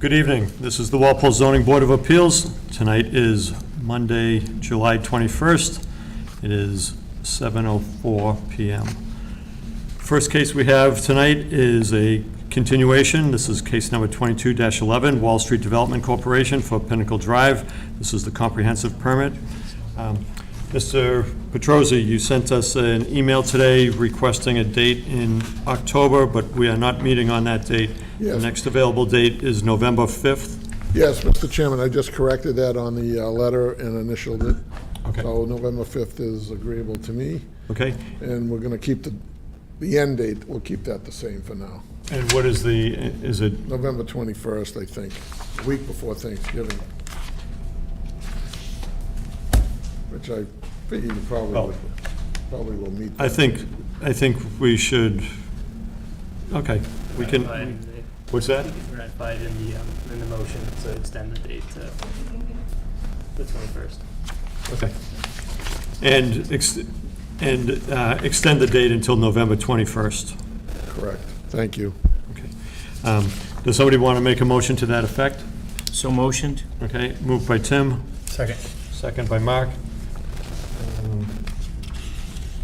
Good evening. This is the Walpole Zoning Board of Appeals. Tonight is Monday, July 21st. It is 7:04 p.m. First case we have tonight is a continuation. This is case number 22-11, Wall Street Development Corporation for Pinnacle Drive. This is the comprehensive permit. Mr. Petrosi, you sent us an email today requesting a date in October, but we are not meeting on that date. Yes. The next available date is November 5th. Yes, Mr. Chairman, I just corrected that on the letter and initialed it. Okay. So November 5th is agreeable to me, Okay. and we're going to keep the end date, we'll keep that the same for now. And what is is it? November 21st, I think, a week before Thanksgiving. Which I figure you probably will meet. I think we should, okay, we can, what's that? Ratified in the motion to extend the date to the 21st. Okay. And extend the date until November 21st. Correct, thank you. Okay. Does somebody want to make a motion to that effect? So motioned. Okay, moved by Tim. Second. Second by Mark.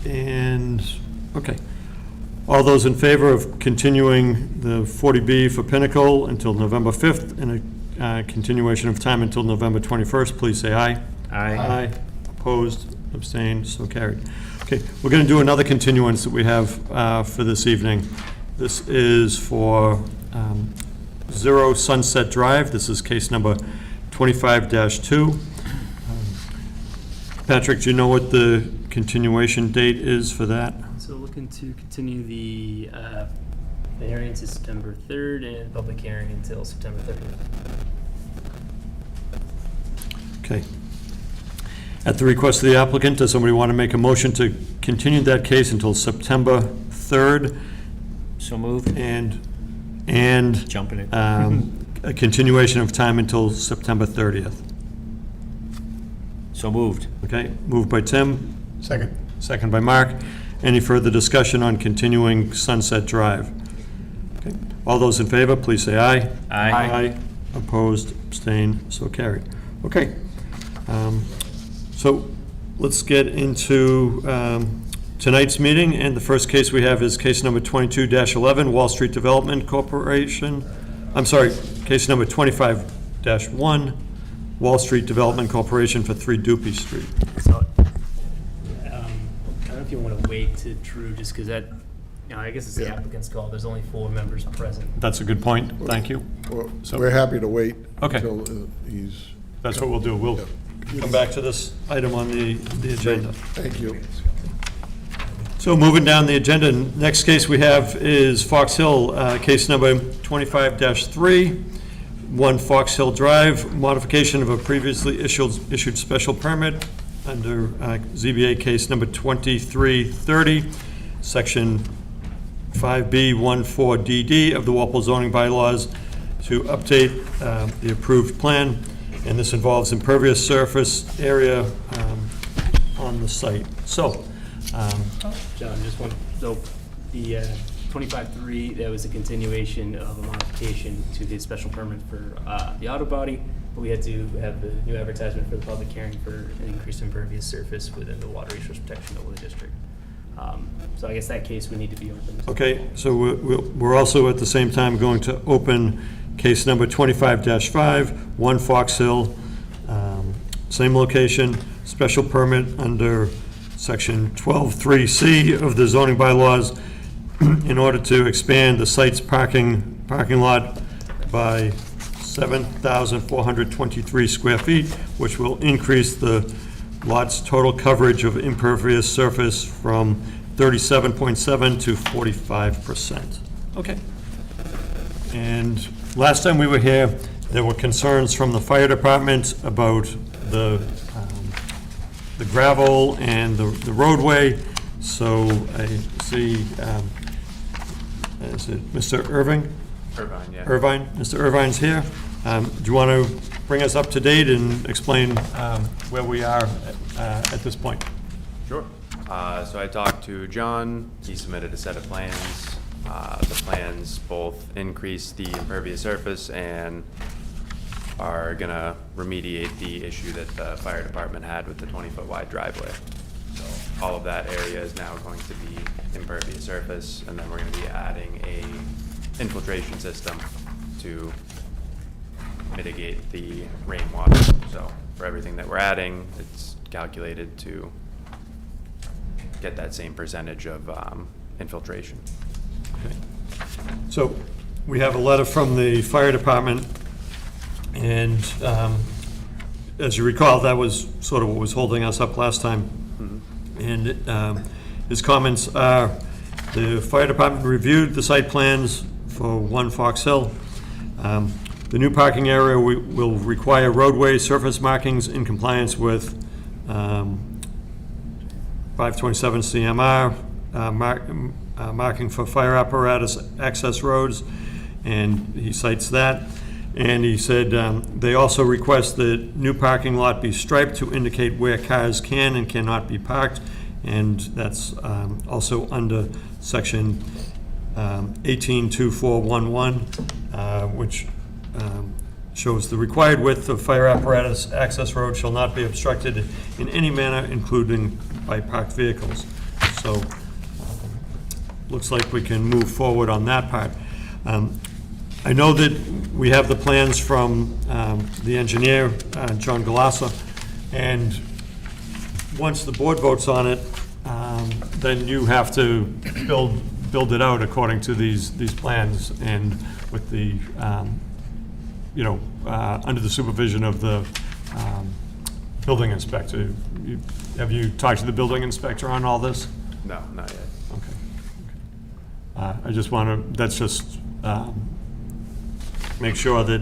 And, okay. All those in favor of continuing the 40B for Pinnacle until November 5th and a continuation of time until November 21st, please say aye. Aye. Opposed, abstained, so carried. Okay, we're going to do another continuance that we have for this evening. This is for 0 Sunset Drive. This is case number 25-2. Patrick, do you know what the continuation date is for that? So looking to continue the hearing to September 3rd and public hearing until September 30th. Okay. At the request of the applicant, does somebody want to make a motion to continue that case until September 3rd? So moved. And Jumping it. a continuation of time until September 30th. So moved. Okay, moved by Tim. Second. Second by Mark. Any further discussion on continuing Sunset Drive? Okay. All those in favor, please say aye. Aye. Opposed, abstained, so carried. Okay. So let's get into tonight's meeting, and the first case we have is case number 22-11, Wall Street Development Corporation. I'm sorry, case number 25-1, Wall Street Development Corporation for 3 Dupee Street. So, I don't know if you want to wait to Drew, just because that, I guess it's the applicant's call. There's only 4 members present. That's a good point, thank you. Well, So- we're happy to wait Okay. until he's, That's what we'll do, we'll come back to this item on the agenda. thank you. So moving down the agenda, next case we have is Foxhill, case number 25-3, 1 Foxhill Drive, modification of a previously issued special permit under ZBA case number 2330, section 5B14DD of the Walpole zoning bylaws to update the approved plan, and this involves impervious surface area on the site. So, John, just one, so the 25-3, that was a continuation of a modification to the special permit for the auto body, but we had to have the new advertisement for the public hearing for an increased impervious surface within the water resource protection overlay district. So I guess that case we need to be open. okay, so we're also at the same time going to open case number 25-5, 1 Foxhill, same location, special permit under section 12.3C of the zoning bylaws in order to expand the site's parking lot by 7,423 square feet, which will increase the lot's total coverage of impervious surface from 37.7 to 45%. Okay. And last time we were here, there were concerns from the fire department about the gravel and the roadway. So I see, is it Mr. Irving? Irvine, yeah. Irvine, Mr. Irvine's here. Do you want to bring us up to date and explain where we are at this point? Sure. So I talked to John. He submitted a set of plans The plans both increase the impervious surface and are gonna remediate the issue that the fire department had with the 20-foot wide driveway. So all of that area is now going to be impervious surface, and then we're gonna be adding a infiltration system to mitigate the rainwater. So for everything that we're adding, it's calculated to get that same percentage of infiltration. Okay. So we have a letter from the fire department, and as you recall, that was sort of what was holding us up last time. And his comments are, the fire department reviewed the site plans for 1 Foxhill. The new parking area will require roadway surface markings in compliance with 527 CMR, marking for fire apparatus access roads, and he cites that. And he said they also request that new parking lot be striped to indicate where cars can and cannot be parked, and that's also under section 182411, which shows the required width of fire apparatus access road shall not be obstructed in any manner, including by parked vehicles. So looks like we can move forward on that part. I know that we have the plans from the engineer, John Galassa, and once the board votes on it, then you have to build it out according to these plans, and with the, under the supervision of the building inspector. Have you talked to the building inspector on all this? No, not yet. Okay. I just want to, that's just make sure that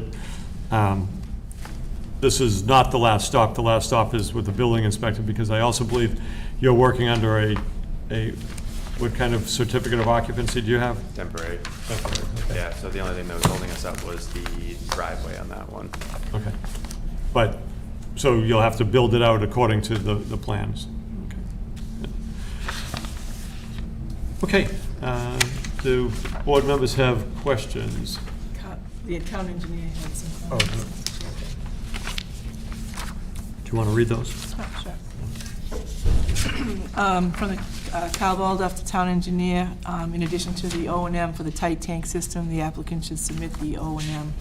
this is not the last stop. The last stop is with the building inspector, because I also believe you're working under a what kind of certificate of occupancy do you have? Temporary. Temporary, okay. Yeah, so the only thing that was holding us up was the driveway on that one. Okay. But, so you'll have to build it out according to the plans. Okay. Okay, do board members have questions? The town engineer had some Oh, comments. do you want to read those? Oh, sure. From the Kyle Baldoff, the town engineer, in addition to the O&M for the tight tank system, the applicant should submit the O&M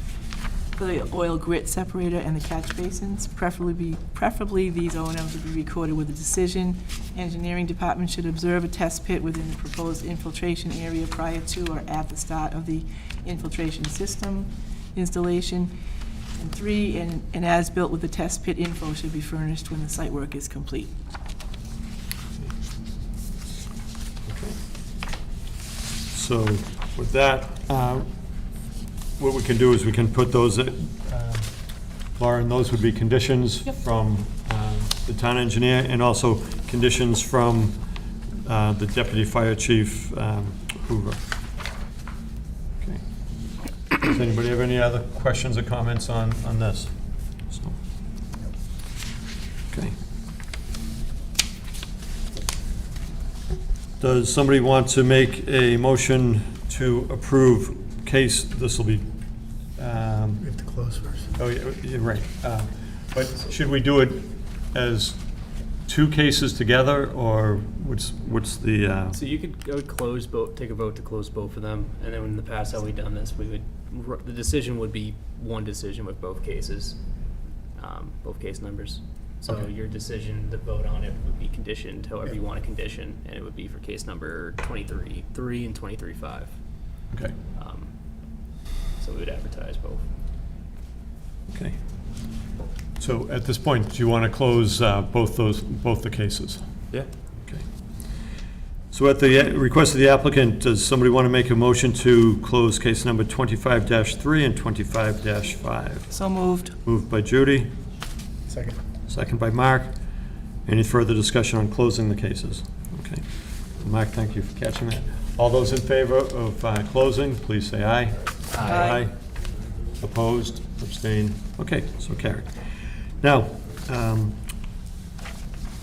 for the oil grit separator and the catch basins. Preferably these O&Ms would be recorded with a decision. Engineering department should observe a test pit within the proposed infiltration area prior to or at the start of the infiltration system installation. And 3, an as-built with the test pit info should be furnished when the site work is complete. So with that, what we can do is we can put those, Lauren, those would be conditions from the town engineer, and also conditions from the deputy fire chief, Hoover. Okay. Does anybody have any other questions or comments on this? So, okay. Does somebody want to make a motion to approve case, this will be, We have to close first. oh, yeah, you're right. But should we do it as 2 cases together, or what's the, So you could, I would close both, take a vote to close both of them, and then in the past, how we done this, we would, the decision would be one decision with both cases, both case numbers. So Okay. your decision, the vote on it would be conditioned however you want to condition, and it would be for case number 23-3 and 23-5. okay, So we would advertise both. okay. So at this point, do you want to close both the cases? Yeah. Okay. So at the request of the applicant, does somebody want to make a motion to close case number 25-3 and 25-5? So moved. Moved by Judy, Second. second by Mark. Any further discussion on closing the cases? Okay. Mark, thank you for catching that. All those in favor of closing, please say aye. Aye. Opposed, abstained? Okay, so carried. Now,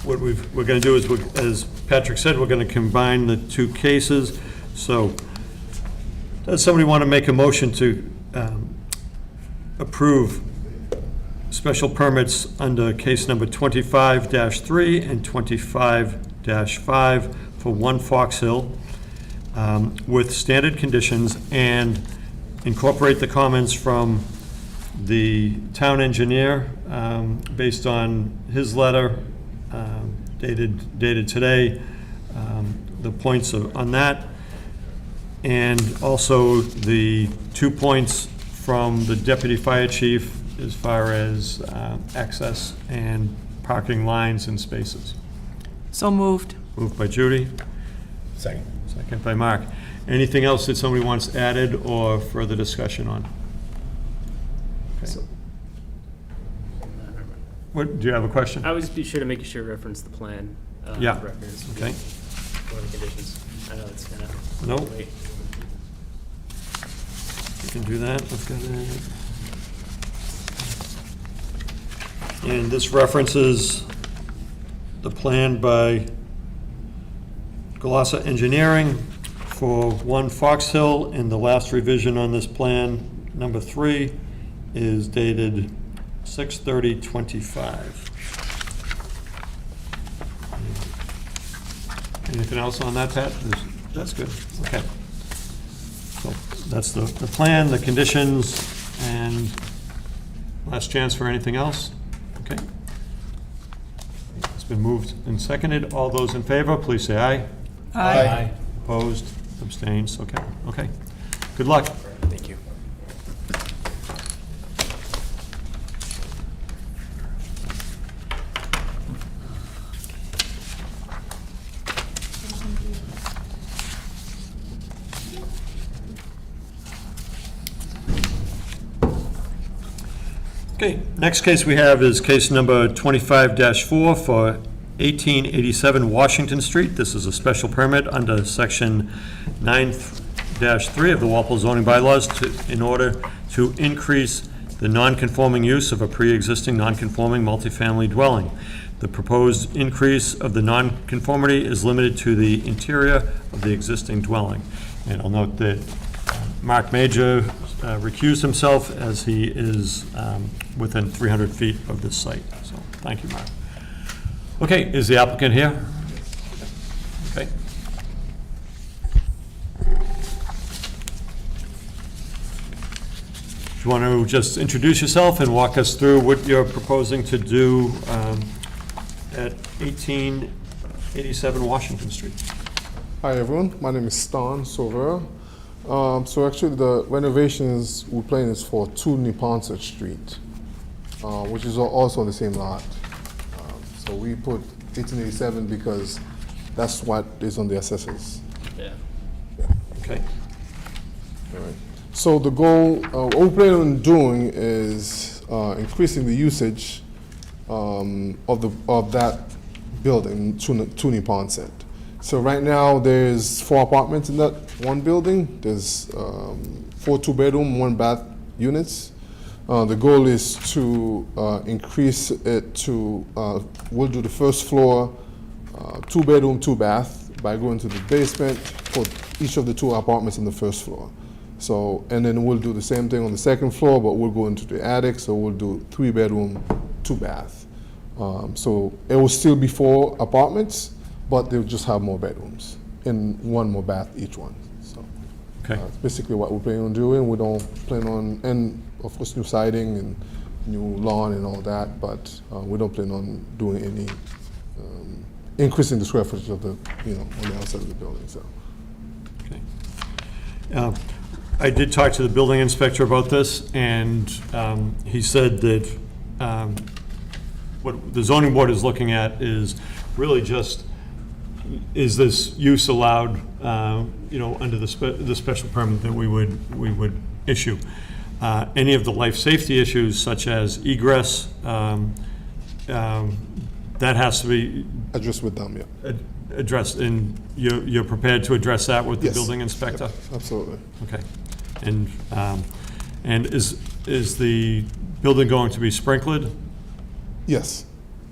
what we're going to do is, as Patrick said, we're going to combine the 2 cases. So Does somebody want to make a motion to approve special permits under case number 25-3 and 25-5 for 1 Foxhill with standard conditions and incorporate the comments from the town engineer based on his letter dated today, the points on that, and also the 2 points from the deputy fire chief as far as access and parking lines and spaces. So moved. Moved by Judy. Second. Second by Mark. Anything else that somebody wants added or further discussion on? Okay. What, do you have a question? I would just be sure to make sure to reference the plan. Yeah. Records. Okay. One of the conditions. I know it's kind of. No. You can do that. Let's go there. And this references the plan by Glossa Engineering for 1 Foxhill, and the last revision on this plan, number 3, is dated 6/30/25. Anything else on that, Pat? That's good, okay. So that's the plan, the conditions, and last chance for anything else? Okay. It's been moved and seconded. All those in favor, please say aye. Aye. Opposed, abstains, okay, okay. Good luck. Thank you. Okay, next case we have is case number 25-4 for 1887 Washington Street. This is a special permit under section 9-3 of the Walpole zoning bylaws in order to increase the non-conforming use of a pre-existing non-conforming multifamily dwelling. The proposed increase of the non-conformity is limited to the interior of the existing dwelling. And I'll note that Mark Major recused himself as he is within 300 feet of this site. So, thank you, Mark. Okay, is the applicant here? Okay. Do you want to just introduce yourself and walk us through what you're proposing to do at 1887 Washington Street? Hi everyone, my name is Stan Sauveur. So actually the renovations we're planning is for 2 Neponset Street, which is also on the same lot. So we put 1887 because that's what is on the assessors. Yeah. Okay. All right. So the goal, what we're planning on doing is increasing the usage of that building, 2 Neponset. So right now, there's 4 apartments in that one building. There's 4 2-bedroom, 1-bath units. The goal is to increase it to, we'll do the first floor, 2-bedroom, 2-bath, by going to the basement for each of the 2 apartments on the first floor. So, and then we'll do the same thing on the second floor, but we'll go into the attic, so we'll do 3-bedroom, 2-bath. So it will still be 4 apartments, but they'll just have more bedrooms and 1 more bath each one. So Okay. that's basically what we're planning on doing. We don't plan on, and of course new siding and new lawn and all that, but we don't plan on doing any increasing the square footage of the, on the outside of the building. So. Okay. I did talk to the building inspector about this, and he said that what the zoning board is looking at is really just, is this use allowed, under the special permit that we would issue? Any of the life safety issues, such as egress, that has to be Address with them, yeah. addressed, and you're prepared to address that with the Yes. building inspector? Yep, absolutely. Okay. And is the building going to be sprinkled? Yes.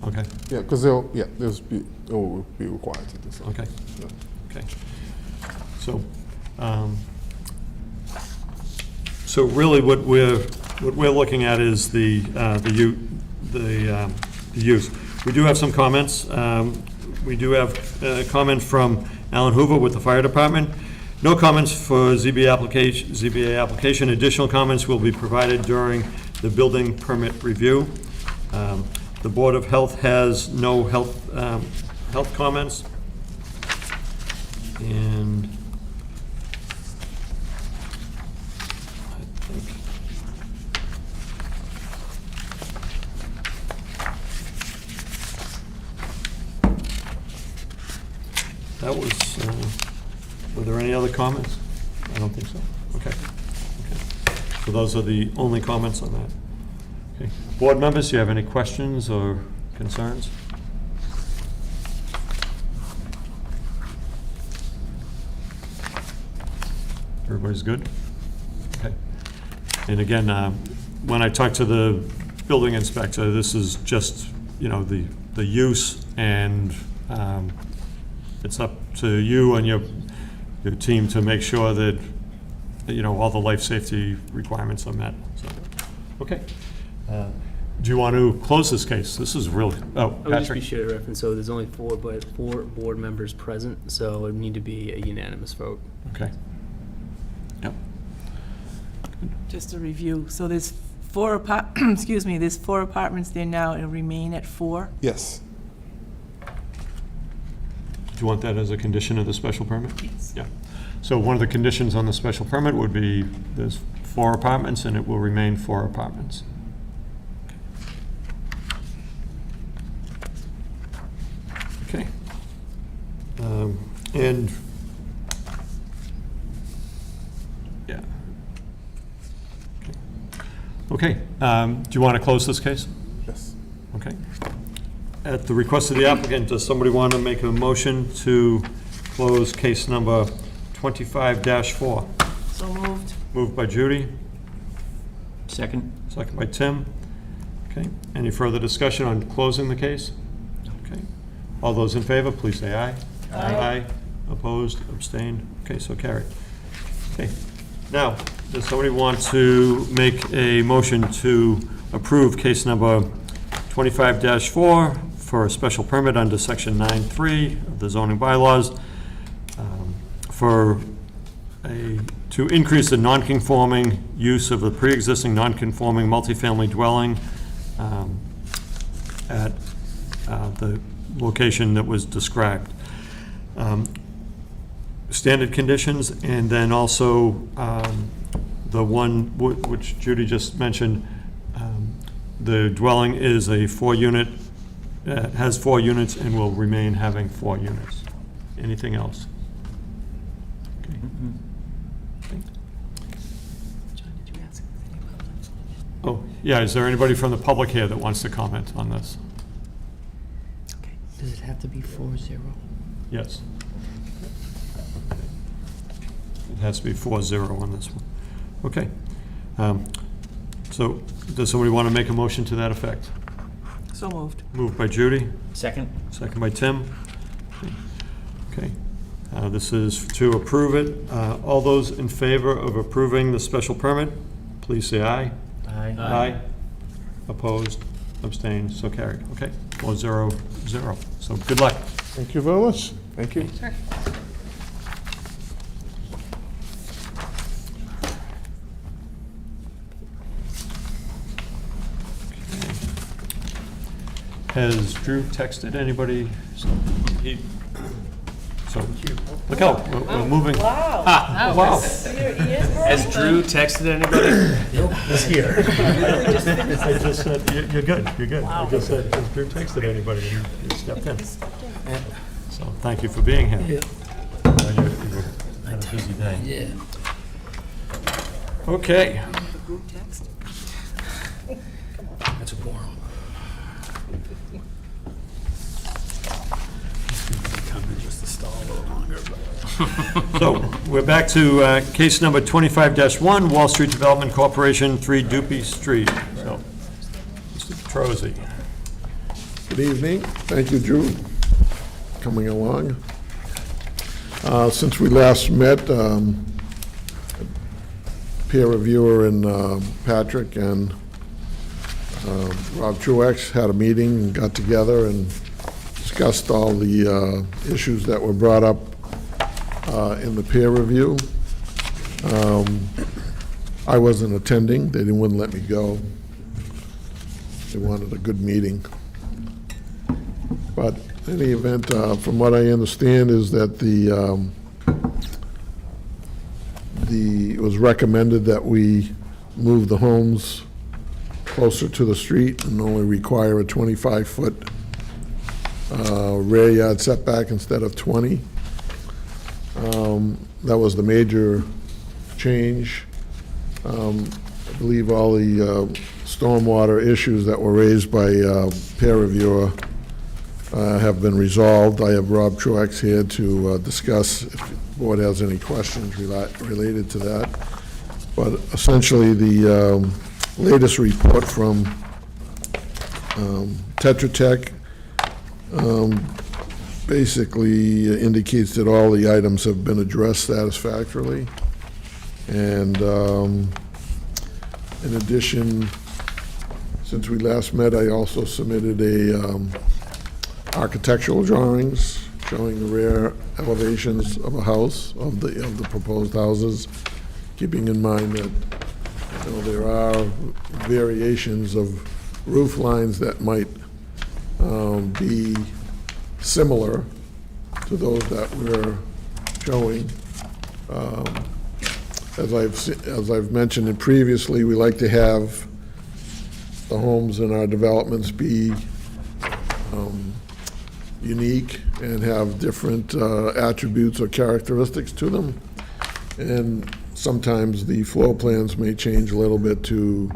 Okay, Yeah, because they'll be required to do so. okay, Yeah. okay. So, So really what we're looking at is the use. We do have some comments. We do have a comment from Alan Hoover with the fire department. No comments for ZBA application. Additional comments will be provided during the building permit review. The Board of Health has no health comments. And I think that was, were there any other comments? I don't think so. Okay. So those are the only comments on that. Okay. Board members, do you have any questions or concerns? Everybody's good? Okay. And again, when I talked to the building inspector, this is just, the use, and it's up to you and your team to make sure that, all the life safety requirements are met. So, okay. Do you want to close this case? This is really, I would just be Patrick? sure to reference, so there's only four board members present, so it would need to be a unanimous vote. Okay. Yep. Just a review, so there's there's 4 apartments there now, it'll remain at 4? Yes. Do you want that as a condition of the special permit? Yes. Yeah. So one of the conditions on the special permit would be there's 4 apartments and it will remain 4 apartments. Okay. And, yeah. Okay. Do you want to close this case? Yes. Okay. At the request of the applicant, does somebody want to make a motion to close case number 25-4? So moved. Moved by Judy, Second? second by Tim. Okay, any further discussion on closing the case? Okay. All those in favor, please say aye. Aye. Opposed, abstained? Okay, so carried. Okay. Now, does somebody want to make a motion to approve case number 25-4 for a special permit under section 9.3 of the zoning bylaws to increase the non-conforming use of the pre-existing non-conforming multifamily dwelling at the location that was described. Standard conditions, and then also the one which Judy just mentioned, the dwelling is a 4-unit, has 4 units and will remain having 4 units. Anything else? Okay. John, did you ask if any public? Oh, yeah, is there anybody from the public here that wants to comment on this? Okay. Does it have to be 4-0? Yes. It has to be 4-0 on this one. Okay. So, does somebody want to make a motion to that effect? So moved. Moved by Judy, Second? second by Tim. Okay. This is to approve it. All those in favor of approving the special permit, please say aye. Aye. Aye. Opposed, abstained, so carried. Okay, 4-0-0. So good luck. Thank you very much. Thank you. Has Drew texted anybody? So, look out, we're moving. Wow. Wow. Has Drew texted anybody? I just said, you're good, you're good. I just said, has Drew texted anybody, and you stepped in. So, thank you for being here. You had a busy day. Yeah. Okay. Group text? That's a quorum. So, we're back to case number 25-1, Wall Street Development Corporation, 3 Dupee Street. So, Mr. Petrosi. Good evening. Thank you, Drew, coming along. Since we last met, peer reviewer and Patrick and Rob Truex had a meeting and got together and discussed all the issues that were brought up in the peer review. I wasn't attending. They wouldn't let me go. They wanted a good meeting. But in any event, from what I understand is that it was recommended that we move the homes closer to the street and only require a 25-foot rear yard setback instead of 20. That was the major change. I believe all the stormwater issues that were raised by peer reviewer have been resolved. I have Rob Truex here to discuss if the board has any questions related to that. But essentially, the latest report from Tetra Tech basically indicates that all the items have been addressed satisfactorily. And in addition, since we last met, I also submitted a architectural drawings showing the rear elevations of a house, of the proposed houses, keeping in mind that, you know, there are variations of roof lines that might be similar to those that we're showing. As I've mentioned previously, we like to have the homes in our developments be unique and have different attributes or characteristics to them. And sometimes the floor plans may change a little bit to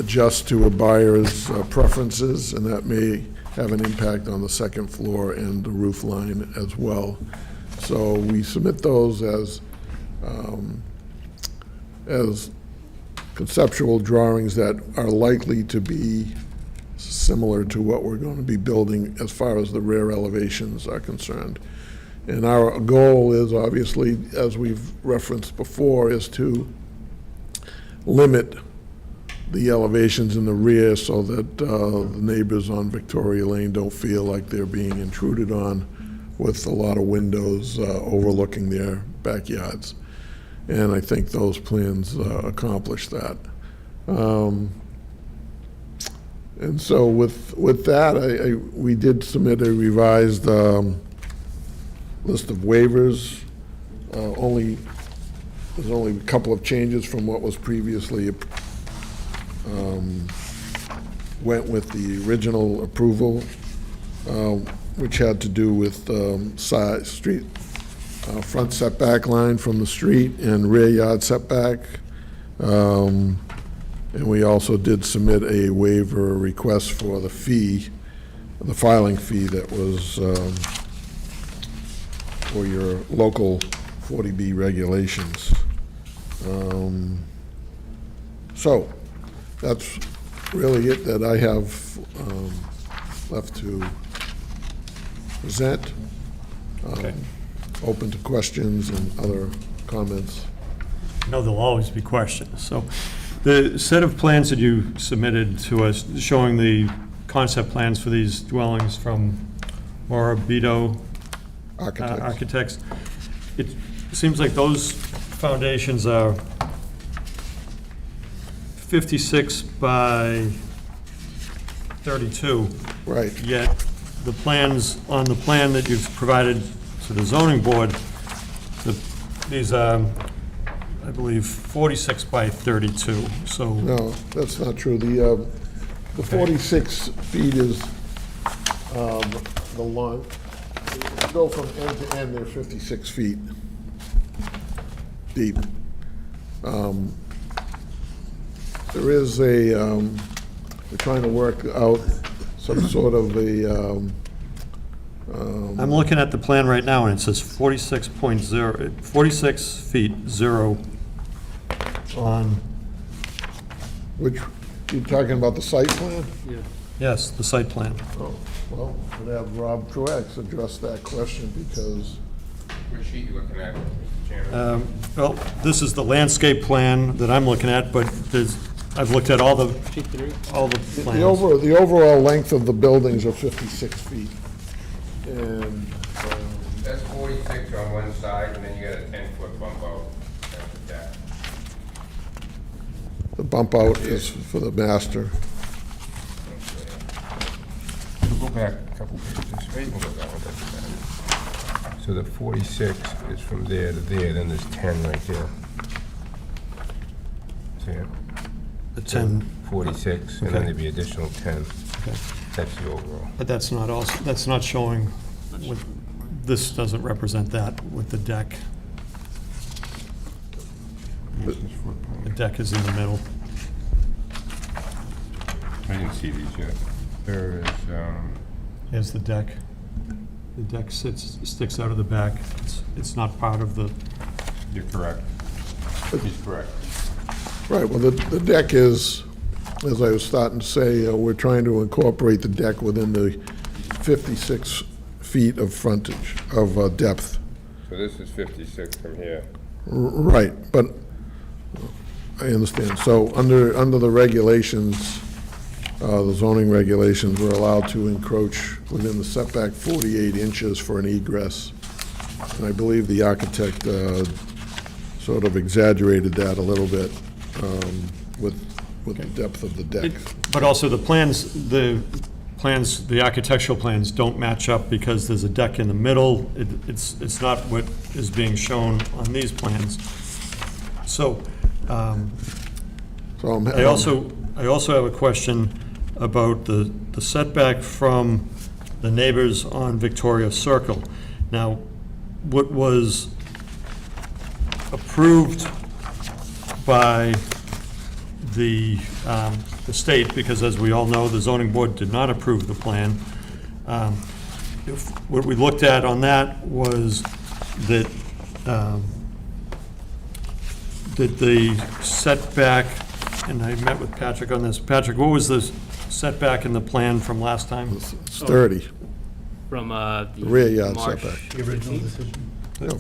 adjust to a buyer's preferences, and that may have an impact on the second floor and the roof line as well. So we submit those as conceptual drawings that are likely to be similar to what we're going to be building as far as the rear elevations are concerned. And our goal is, obviously, as we've referenced before, is to limit the elevations in the rear so that the neighbors on Victoria Lane don't feel like they're being intruded on with a lot of windows overlooking their backyards. And I think those plans accomplish that. And so with that, we did submit a revised list of waivers. There's only a couple of changes from what was previously went with the original approval, which had to do with front setback line from the street and rear yard setback. And we also did submit a waiver request for the fee, the filing fee that was for your local 40B regulations. So that's really it that I have left to present. Okay. Open to questions and other comments. No, there'll always be questions. So the set of plans that you submitted to us showing the concept plans for these dwellings from Morabito Architects, it seems like those foundations are 56 by 32. Right. Yet the plans, on the plan that you've provided to the zoning board, these are, I believe, 46 by 32, so. No, that's not true. The 46 feet is the lawn. Go from end to end, they're 56 feet deep. There is we're trying to work out some sort of a, I'm looking at the plan right now, and it says 46 feet, 0 on, which, you're talking about the site plan? Yeah. yes, the site plan. Oh, well, we'd have Rob Truex address that question because What sheet you looking at, Mr. Chairman? Well, this is the landscape plan that I'm looking at, but I've looked at all the plans. The overall length of the buildings are 56 feet. And That's 46 on one side, and then you got a 10-foot bump out. That's the deck. the bump out is for the master. We'll go back a couple pages. We'll go down a bit. So the 46 is from there to there, then there's 10 right there. See it? The 10, 46, and Okay. then there'd be additional 10. okay. That's the overall. But that's not showing, this doesn't represent that with the deck. The deck is in the middle. I didn't see these yet. There is, Here's the deck. The deck sticks out of the back. It's not part of the, you're correct. He's correct. Right, well, the deck is, as I was starting to say, we're trying to incorporate the deck within the 56 feet of frontage, of depth. So this is 56 from here. Right, but I understand. So under the regulations, the zoning regulations, we're allowed to encroach within the setback 48 inches for an egress. And I believe the architect sort of exaggerated that a little bit with the depth of the deck. but also the architectural plans don't match up because there's a deck in the middle. It's not what is being shown on these plans. So, So I'm- I also have a question about the setback from the neighbors on Victoria Circle. Now, what was approved by the state, because as we all know, the zoning board did not approve the plan. What we looked at on that was that the setback, and I met with Patrick on this. Patrick, what was the setback in the plan from last time? It's 30. From the Rear yard March setback. 15th?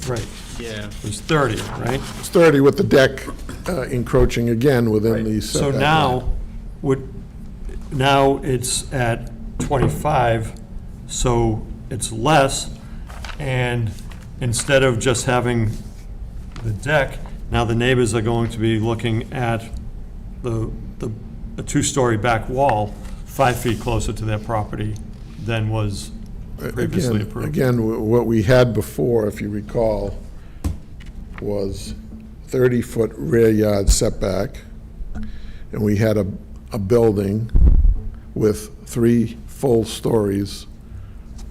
Right, Yeah. it was 30, right? It's 30 with the deck encroaching again within the So setback. now it's at 25, so it's less, and instead of just having the deck, now the neighbors are going to be looking at a two-story back wall 5 feet closer to their property than was previously approved. Again, what we had before, if you recall, was 30-foot rear yard setback, and we had a building with 3 full stories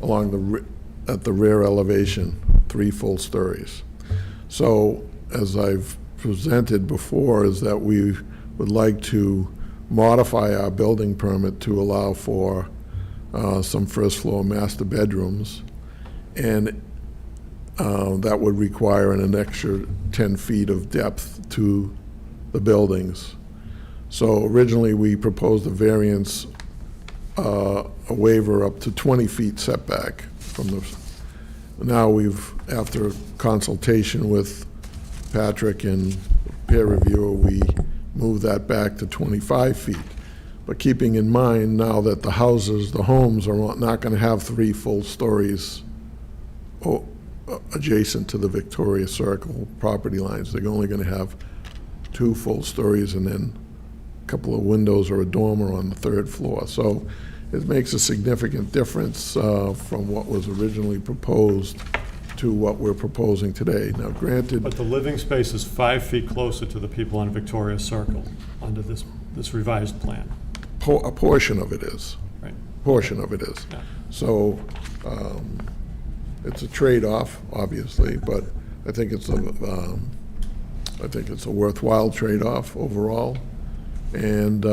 along at the rear elevation, 3 full stories. So, as I've presented before, is that we would like to modify our building permit to allow for some first-floor master bedrooms, and that would require an extra 10 feet of depth to the buildings. So originally, we proposed a variance, a waiver up to 20 feet setback from the, now we've, after consultation with Patrick and peer reviewer, we moved that back to 25 feet. But keeping in mind now that the houses, the homes are not going to have 3 full stories adjacent to the Victoria Circle property lines. They're only going to have 2 full stories and then a couple of windows or a dormer on the 3rd floor. So it makes a significant difference from what was originally proposed to what we're proposing today. Now granted, But the living space is 5 feet closer to the people on Victoria Circle under this revised plan, a portion of it is. right? Portion of it is. Yeah. So it's a trade-off, obviously, but I think it's a worthwhile trade-off overall. And,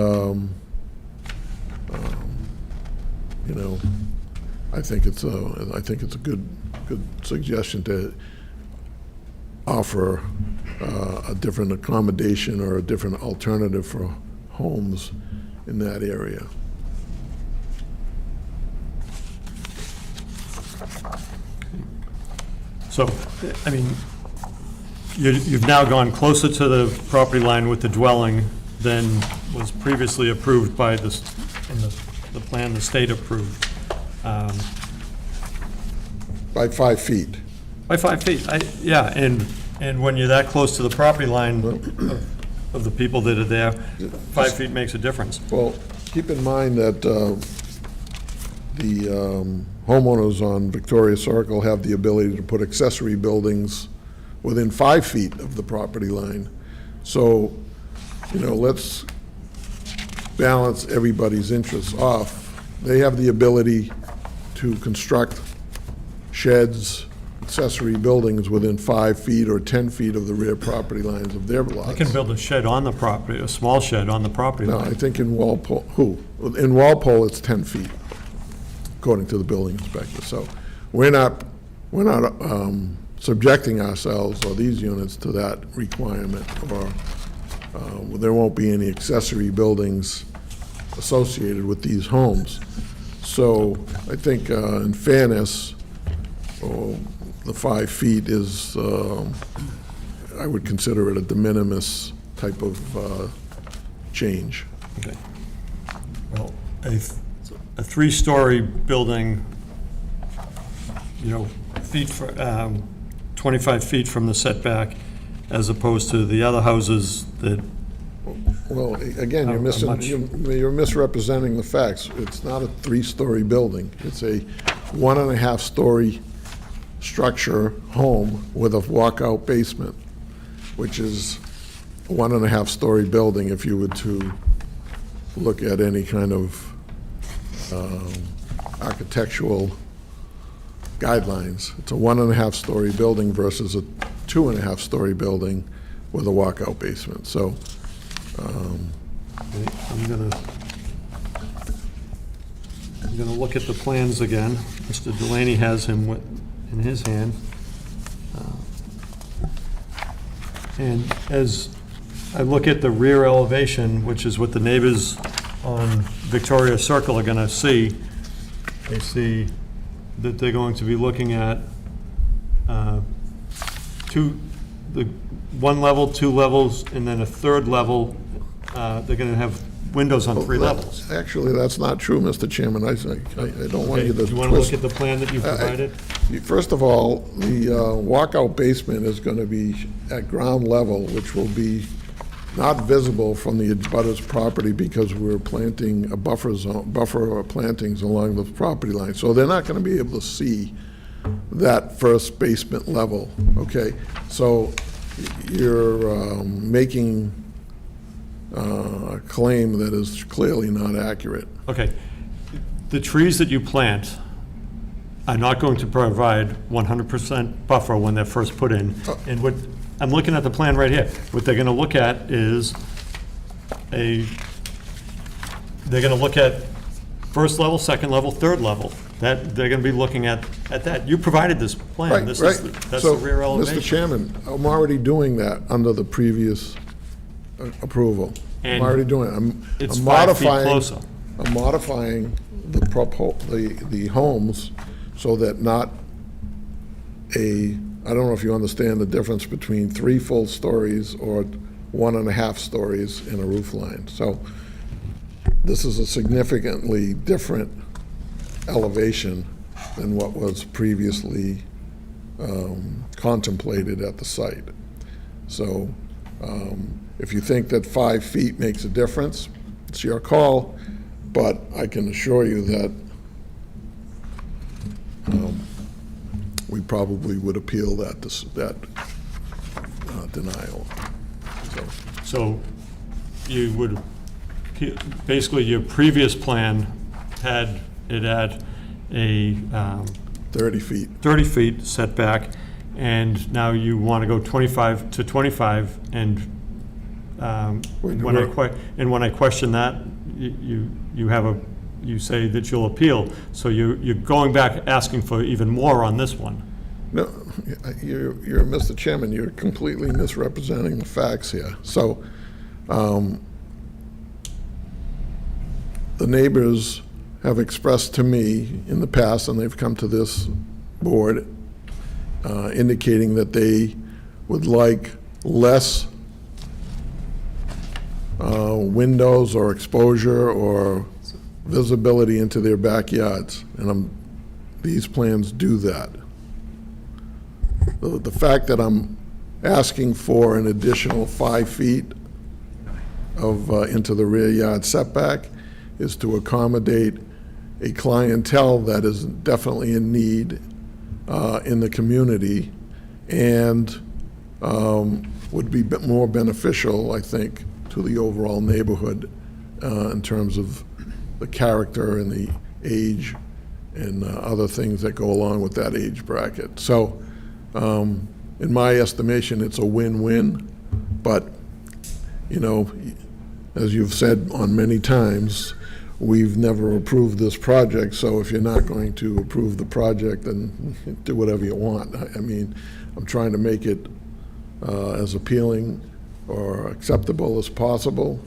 you know, I think it's a good suggestion to offer a different accommodation or a different alternative for homes in that area. So, I mean, you've now gone closer to the property line with the dwelling than was previously approved by in the plan the state approved. By 5 feet. By 5 feet, yeah, and when you're that close to the property line of the people that are there, 5 feet makes a difference. Well, keep in mind that the homeowners on Victoria Circle have the ability to put accessory buildings within 5 feet of the property line. So, let's balance everybody's interests off. They have the ability to construct sheds, accessory buildings within 5 feet or 10 feet of the rear property lines of their lots. I can build a shed on the property, a small shed on the property No, line. I think in Walpole, in Walpole, it's 10 feet, according to the building inspector. So we're not subjecting ourselves or these units to that requirement, or there won't be any accessory buildings associated with these homes. So I think in fairness, the 5 feet is, I would consider it a de minimis type of change. Okay. Well, a 3-story building, 25 feet from the setback, as opposed to the other houses that, Well, again, How much? you're misrepresenting the facts. It's not a 3-story building. It's a 1.5-story structure home with a walkout basement, which is a 1.5-story building if you were to look at any kind of architectural guidelines. It's a 1.5-story building versus a 2.5-story building with a walkout basement. So I'm gonna look at the plans again. Mr. Delaney has him in his hand. And as I look at the rear elevation, which is what the neighbors on Victoria Circle are gonna see, they see that they're going to be looking at one level, 2 levels, and then a 3rd level. They're gonna have windows on 3 levels. actually, that's not true, Mr. Chairman. I don't want Okay, you to do you wanna look twist. at the plan that you provided? First of all, the walkout basement is going to be at ground level, which will be not visible from the abutter's property because we're planting a buffer plantings along the property line. So they're not going to be able to see that first basement level, okay? So you're making a claim that is clearly not accurate. Okay. The trees that you plant are not going to provide 100% buffer when they're first put in. And what, I'm looking at the plan right here. What they're gonna look at is they're gonna look at 1st level, 2nd level, 3rd level. That, they're gonna be looking at that. You provided this plan. Right, This right. is that's the rear elevation. So, Mr. Chairman, I'm already doing that under the previous approval. I'm And already doing it. it's I'm 5 feet modifying. closer. I'm modifying the homes so that not I don't know if you understand the difference between 3 full stories or 1.5 stories in a roof line. So this is a significantly different elevation than what was previously contemplated at the site. So if you think that 5 feet makes a difference, it's your call, but I can assure you that we probably would appeal that denial. So you would, basically, your previous plan had a 30 feet. 30 feet setback, and now you want to go 25 to 25, and when I question that, you say that you'll appeal, so you're going back asking for even more on this one. No, you're, Mr. Chairman, you're completely misrepresenting the facts here. So, the neighbors have expressed to me in the past, and they've come to this board, indicating that they would like less windows or exposure or visibility into their backyards, and these plans do that. The fact that I'm asking for an additional 5 feet of, into the rear yard setback is to accommodate a clientele that is definitely in need in the community, and would be more beneficial, I think, to the overall neighborhood in terms of the character and the age and other things that go along with that age bracket. So, in my estimation, it's a win-win, but, you know, as you've said on many times, we've never approved this project, so if you're not going to approve the project, then do whatever you want. I mean, I'm trying to make it as appealing or acceptable as possible,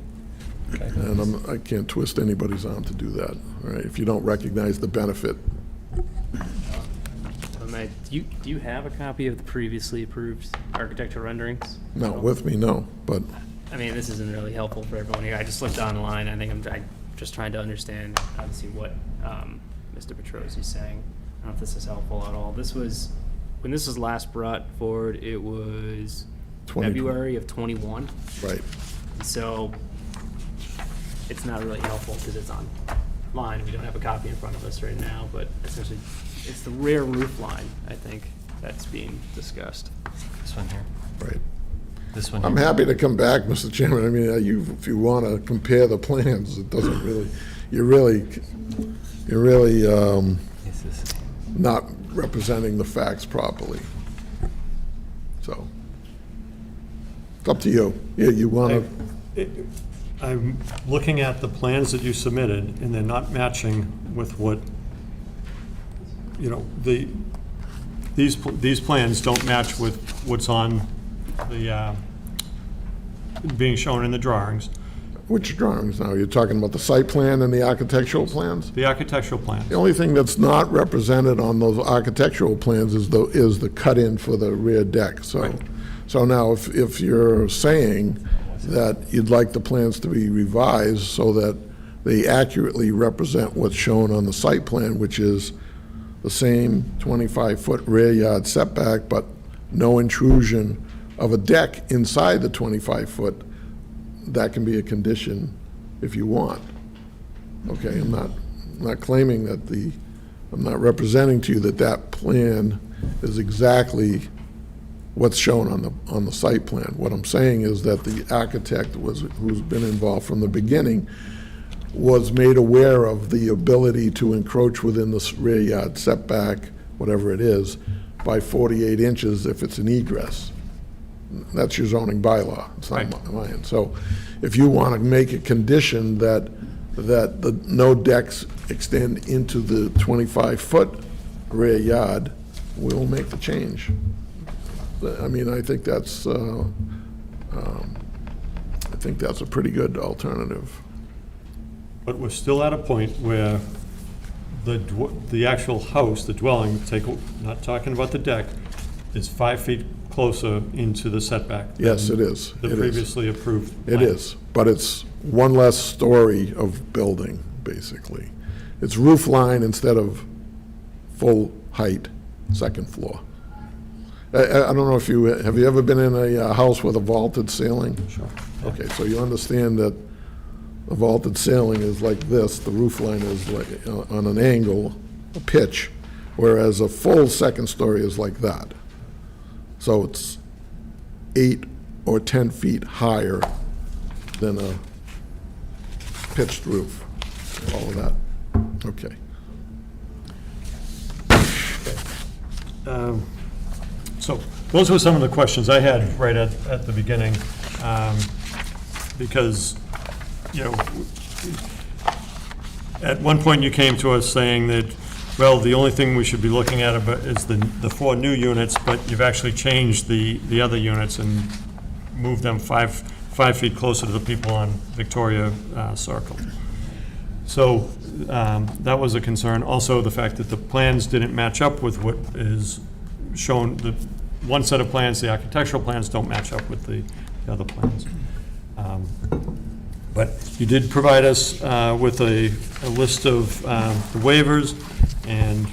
and I can't twist anybody's arm to do that, right? If you don't recognize the benefit. Do you have a copy of the previously approved architectural renderings? Not with me, no, but I mean, this isn't really helpful for everyone here. I just looked online. I think I'm just trying to understand, obviously, what Mr. Petrosi's saying. I don't know if this is helpful at all. This was, when this was last brought forward, it was 2020. February of '21. right. So it's not really helpful because it's online. We don't have a copy in front of us right now, but essentially, it's the rear roof line, I think, that's being discussed. This one here. Right. This one I'm here. happy to come back, Mr. Chairman. I mean, if you want to compare the plans, it doesn't really, you're really Yes, this- not representing the facts properly. So, it's up to you. Yeah, you want to, I'm looking at the plans that you submitted, and they're not matching with what, you know, these plans don't match with what's on the, being shown in the drawings. which drawings now? You're talking about the site plan and the architectural plans? The architectural plans. The only thing that's not represented on those architectural plans is the cut-in for the rear deck, so. Right. So now, if you're saying that you'd like the plans to be revised so that they accurately represent what's shown on the site plan, which is the same 25-foot rear yard setback, but no intrusion of a deck inside the 25-foot, that can be a condition if you want. Okay, I'm not claiming that I'm not representing to you that plan is exactly what's shown on the site plan. What I'm saying is that the architect who's been involved from the beginning was made aware of the ability to encroach within the rear yard setback, whatever it is, by 48 inches if it's an egress. That's your zoning bylaw, it's not mine. So if you want to make a condition that the no decks extend into the 25-foot rear yard, we'll make the change. I mean, I think that's a pretty good alternative. But we're still at a point where the actual house, the dwelling, not talking about the deck, is 5 feet closer into the setback. Yes, than it is. The It is. previously approved It plan. is, but it's one less story of building, basically. It's roof line instead of full height, second floor. I don't know if have you ever been in a house with a vaulted ceiling? Sure. Okay, so you understand that a vaulted ceiling is like this, the roof line is like on an angle, a pitch, whereas a full second story is like that. So it's 8 or 10 feet higher than a pitched roof, all of that. Okay. So those were some of the questions I had right at the beginning, because, you know, at one point you came to us saying that, well, the only thing we should be looking at is the 4 new units, but you've actually changed the other units and moved them 5 feet closer to the people on Victoria Circle. So that was a concern. Also, the fact that the plans didn't match up with what is shown, the one set of plans, the architectural plans don't match up with the other plans. But you did provide us with a list of the waivers, and,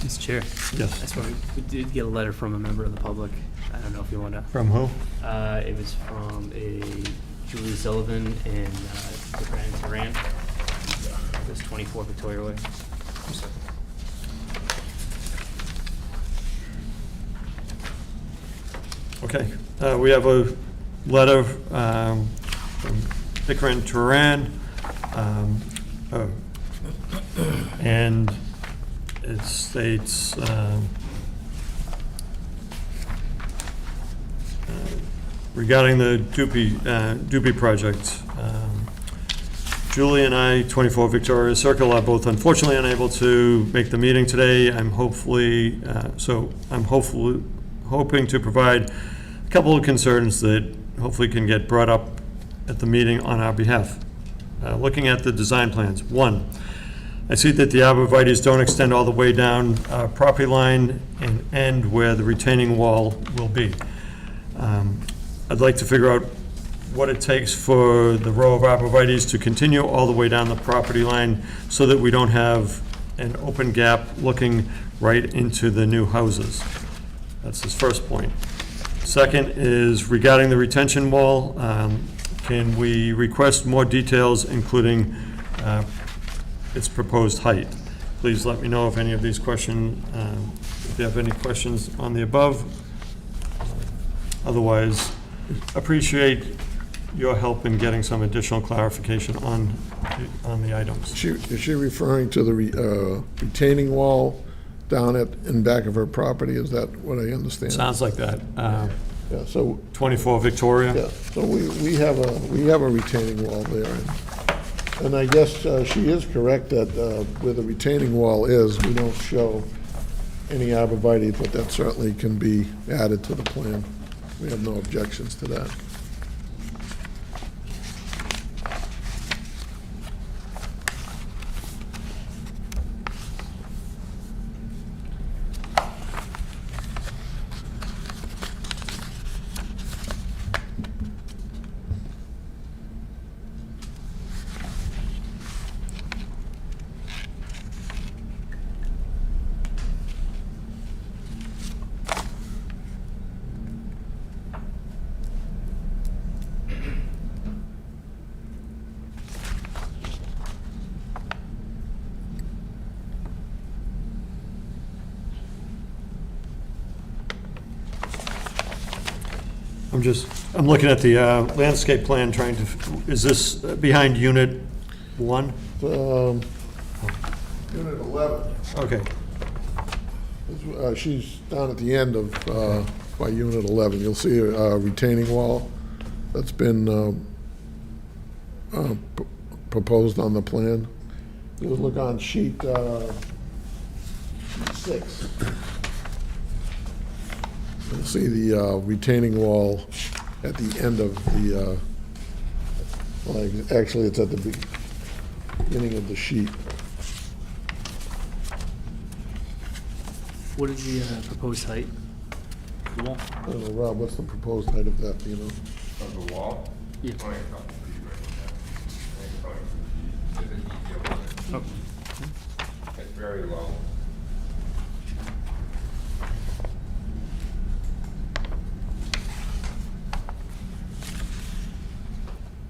Mr. Chair, yes, that's why we did get a letter from a member of the public. I don't know if you want to. from who? It was from a Julie Sullivan and Brandon Duran. It was 24 Victoria Way. Okay, we have a letter from Vikram Turan, and it states, regarding the Dupee project, Julie and I, 24 Victoria Circle, are both unfortunately unable to make the meeting today. I'm hoping to provide a couple of concerns that hopefully can get brought up at the meeting on our behalf. Looking at the design plans, one, I see that the arborvitaes don't extend all the way down our property line and end where the retaining wall will be. I'd like to figure out what it takes for the row of arborvitaes to continue all the way down the property line so that we don't have an open gap looking right into the new houses. That's his first point. Second is regarding the retention wall. Can we request more details, including its proposed height? Please let me know if any of these questions, if you have any questions on the above. Otherwise, appreciate your help in getting some additional clarification on the items. Is she referring to the retaining wall down in back of her property? Is that what I understand? Sounds like that. Yeah, so, 24 Victoria? yeah, so we have a retaining wall there. And I guess she is correct that where the retaining wall is, we don't show any arborvitae, but that certainly can be added to the plan. We have no objections to that. I'm looking at the landscape plan, trying to, is this behind Unit 1? Unit 11. Okay, She's down at the end of, by Unit 11. You'll see a retaining wall that's been proposed on the plan. You look on sheet 6. You'll see the retaining wall at the end of the, well, actually, it's at the beginning of the sheet. What is the proposed height? The wall? I don't know, Rob, what's the proposed height of that, do you know? Of the wall? Yeah. Only a couple feet right there. I think it's only 2 feet. There's a detail on it. Oh. It's very low.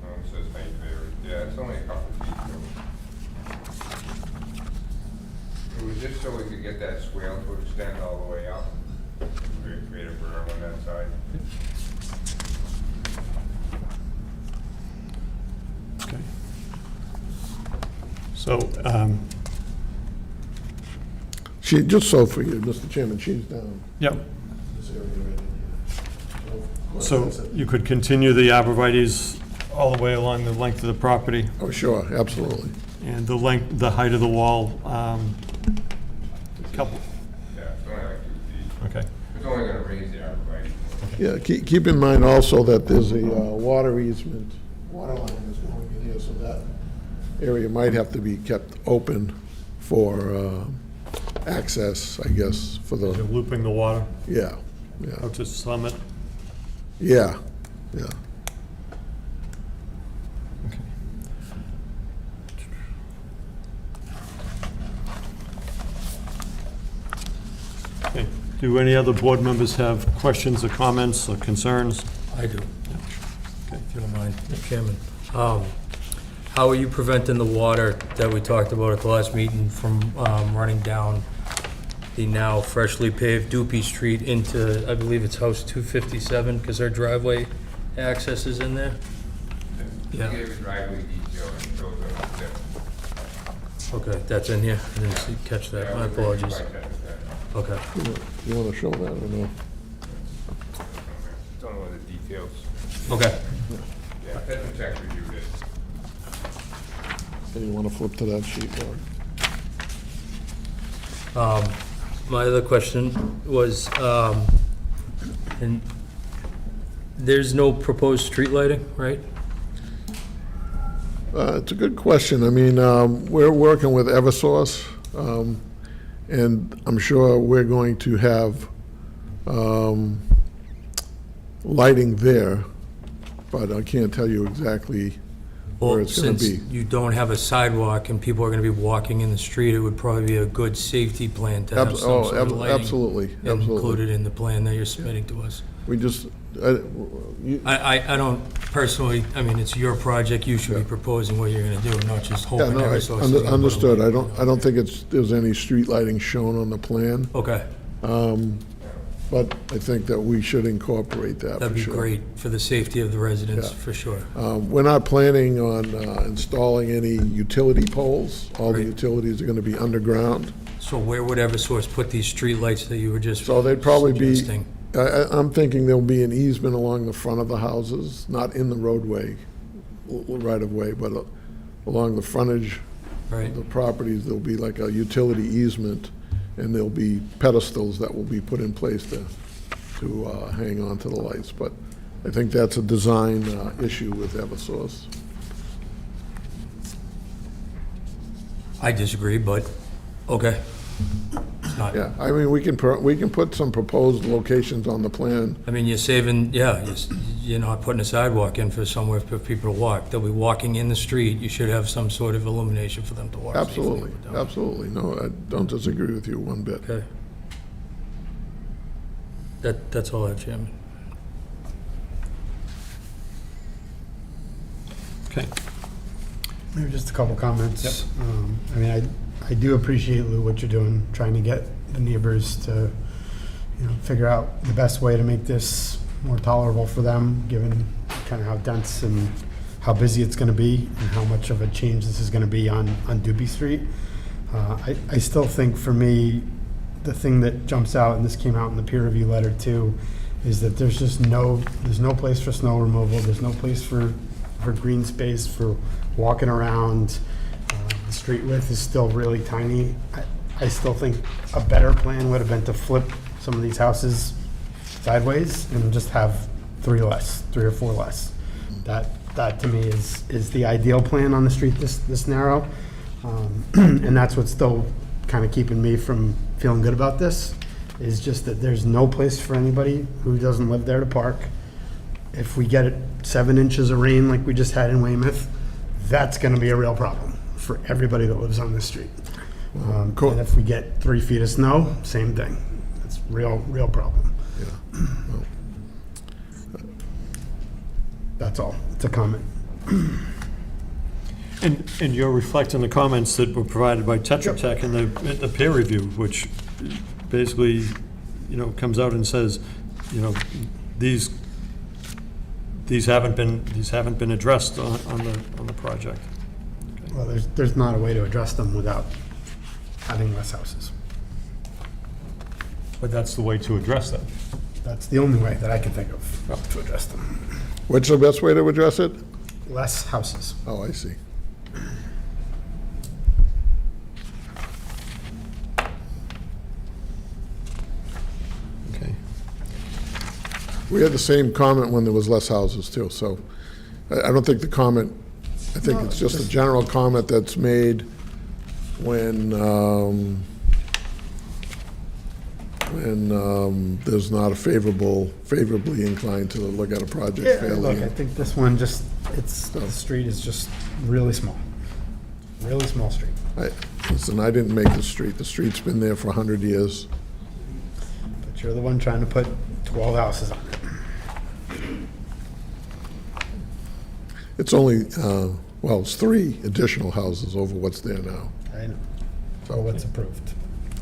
It says height vary. Yeah, it's only a couple feet. It was just so we could get that swale to extend all the way up. Create a berm on that side. okay. So, She, just so for you, Mr. Chairman, she's down yep, this area right in here. so you could continue the arborvitaes all the way along the length of the property, Oh, sure, absolutely. and the height of the wall, couple, Yeah, it's only like 2 feet. okay. It's only gonna raise the arborvitae. Yeah, keep in mind also that there's a water easement, water line is going in here, so that area might have to be kept open for access, I guess, for You're the, looping the water yeah, out to Summit. yeah. Okay. Do any other board members have questions or comments or concerns? I do, if you don't mind, Mr. Chairman. How are you preventing the water that we talked about at the last meeting from running down the now freshly paved Dupee Street into, I believe it's house 257, because our driveway access is in there? Yeah. Gave a driveway detail and showed them Okay, that's in here. I didn't catch that. My apologies. Okay. You want to show that or no? Don't know the details. Okay. Yeah, Petra Tech reviewed it. And you want to flip to that sheet, Mark? My other question was, and there's no proposed street lighting, right? It's a good question. I mean, we're working with Eversource, and I'm sure we're going to have lighting there, but I can't tell you exactly where Well, it's going to since be. you don't have a sidewalk and people are gonna be walking in the street, it would probably be a good safety plan to have some sort of lighting Absolutely, absolutely. included in the plan that you're submitting to us. We just, I don't personally, I mean, it's your project, you should be proposing what you're gonna do, not just yeah, hoping no, Eversource is gonna put a understood. light, I don't think there's any street lighting shown on the plan, Okay, but I think that we should incorporate that for that'd be sure. great for the safety of the residents, Yeah. for sure. We're not planning on installing any utility poles. All the Right. utilities are going to be underground. So where would Eversource put these streetlights that you were just So they'd probably be, suggesting? I'm thinking there'll be an easement along the front of the houses, not in the roadway, right of way, but along the frontage Right, of the properties, there'll be like a utility easement, and there'll be pedestals that will be put in place to hang on to the lights. But I think that's a design issue with Eversource. I disagree, but, okay. It's not, Yeah, I mean, we can put some proposed locations on the plan. I mean, you're saving, yeah, you're not putting a sidewalk in for somewhere for people to walk. They'll be walking in the street, you should have some sort of illumination for them to walk safely Absolutely, with them. absolutely. No, I don't disagree with you one bit. Okay. That's all I have, Chairman. Okay. Maybe just a couple comments. I mean, I do appreciate, Lou, what you're doing, trying to get the neighbors to, figure out the best way to make this more tolerable for them, given kind of how dense and how busy it's going to be and how much of a change this is going to be on Dupee Street. I still think, for me, the thing that jumps out, and this came out in the peer review letter too, is that there's no place for snow removal. There's no place for green space, for walking around. The street width is still really tiny. I still think a better plan would have been to flip some of these houses sideways and just have three or four less. That to me is the ideal plan on the street this narrow. And that's what's still kind of keeping me from feeling good about this, is just that there's no place for anybody who doesn't live there to park. If we get 7 inches of rain like we just had in Weymouth, that's going to be a real problem for everybody that lives on this street. Cool. And if we get 3 feet of snow, same thing. It's real problem. That's all. It's a comment. And you're reflecting the comments that were provided by Tetra Tech in the peer review, which basically, comes out and says, these haven't been addressed on the project. Well, there's not a way to address them without having less houses. But that's the way to address them. That's the only way that I can think of to address them. What's the best way to address it? Less houses. Oh, I see. Okay. We had the same comment when there was less houses too, so I don't think the comment, I think it's just a general comment that's made when when there's not a favorably inclined to look at a project Yeah, fairly. look, I think this one just, the street is just really small. Really small street. Listen, I didn't make the street. The street's been there for 100 years. But you're the one trying to put 12 houses on it. It's only, well, it's 3 additional houses over what's there now. I know. So what's approved?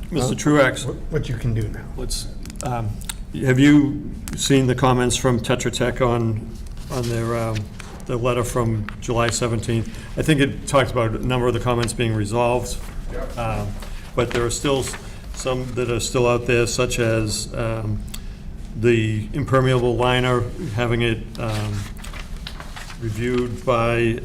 Mr. Truax, What you can do now. let's, have you seen the comments from Tetra Tech on their letter from July 17th? I think it talked about a number of the comments being resolved. But there are still some that are still out there, such as the impermeable liner, having it reviewed by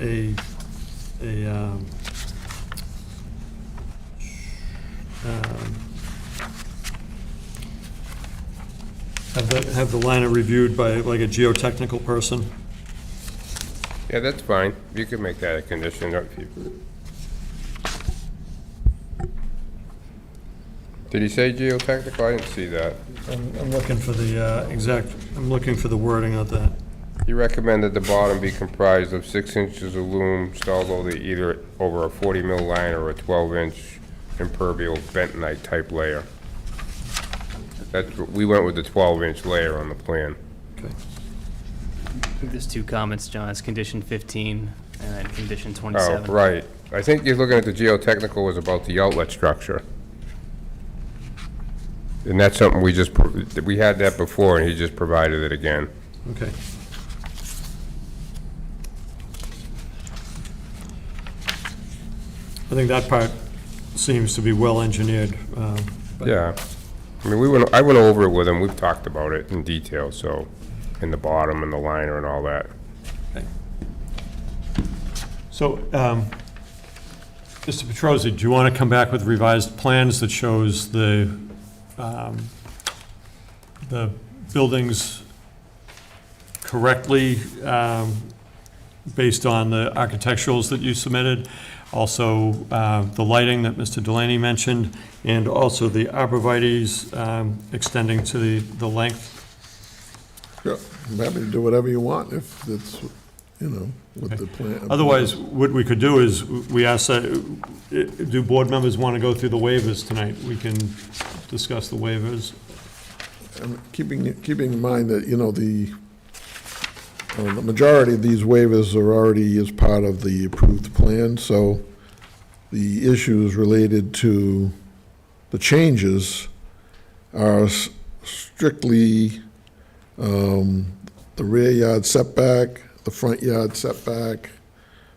have the liner reviewed by like a geotechnical person. Yeah, that's fine. You can make that a condition. If you- Did he say geotechnical? I didn't see that. I'm looking for the I'm looking for the wording of that. He recommended the bottom be comprised of 6 inches of loam installed either over a 40 mil line or a 12-inch impermeable bentonite type layer. We went with the 12-inch layer on the plan. Okay. There's 2 comments, John. It's condition 15 and then condition Oh, 27. right. I think you're looking at the geotechnical was about the outlet structure. And that's something we had that before, and he just provided it again. Okay. I think that part seems to be well engineered. But- Yeah. I mean, I went over it with him. We've talked about it in detail, so, in the bottom and the liner and all that. Okay. So, Mr. Petrosi, do you want to come back with revised plans that shows the buildings correctly based on the architecturals that you submitted? Also, the lighting that Mr. Delaney mentioned, and also the arborvitae's extending to the length? Sure, I'm happy to do whatever you want if it's, with the plan. Otherwise, what we could do is, we ask, do board members want to go through the waivers tonight? We can discuss the waivers. And keeping in mind that, the majority of these waivers are already as part of the approved plan, so the issues related to the changes are strictly the rear yard setback, the front yard setback,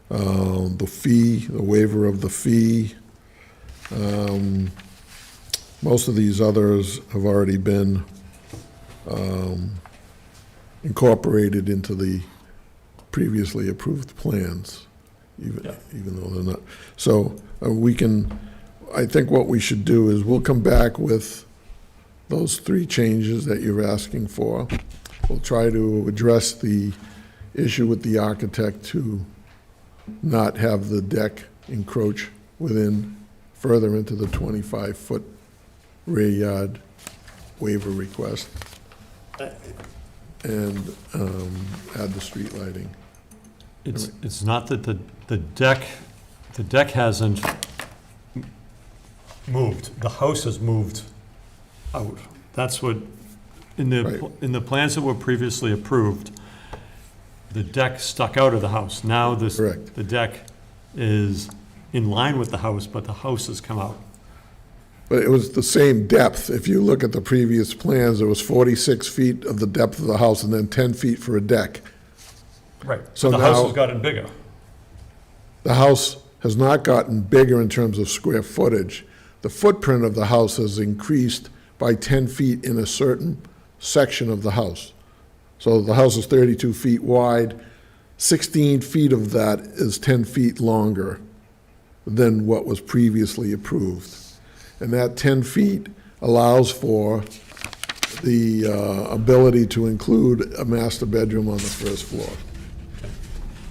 the waiver of the fee. Most of these others have already been incorporated into the previously approved plans, even though they're not. So I think what we should do is we'll come back with those 3 changes that you're asking for. We'll try to address the issue with the architect to not have the deck encroach further into the 25-foot rear yard waiver request, and add the street lighting. It's not that the deck hasn't moved, the house has moved out. That's what, in the plans that were previously approved, the deck stuck out of the house. Now Correct. the deck is in line with the house, but the house has come out. But it was the same depth. If you look at the previous plans, it was 46 feet of the depth of the house and then 10 feet for a deck. Right. So The house now- has gotten bigger. The house has not gotten bigger in terms of square footage. The footprint of the house has increased by 10 feet in a certain section of the house. So the house is 32 feet wide, 16 feet of that is 10 feet longer than what was previously approved. And that 10 feet allows for the ability to include a master bedroom on the first floor.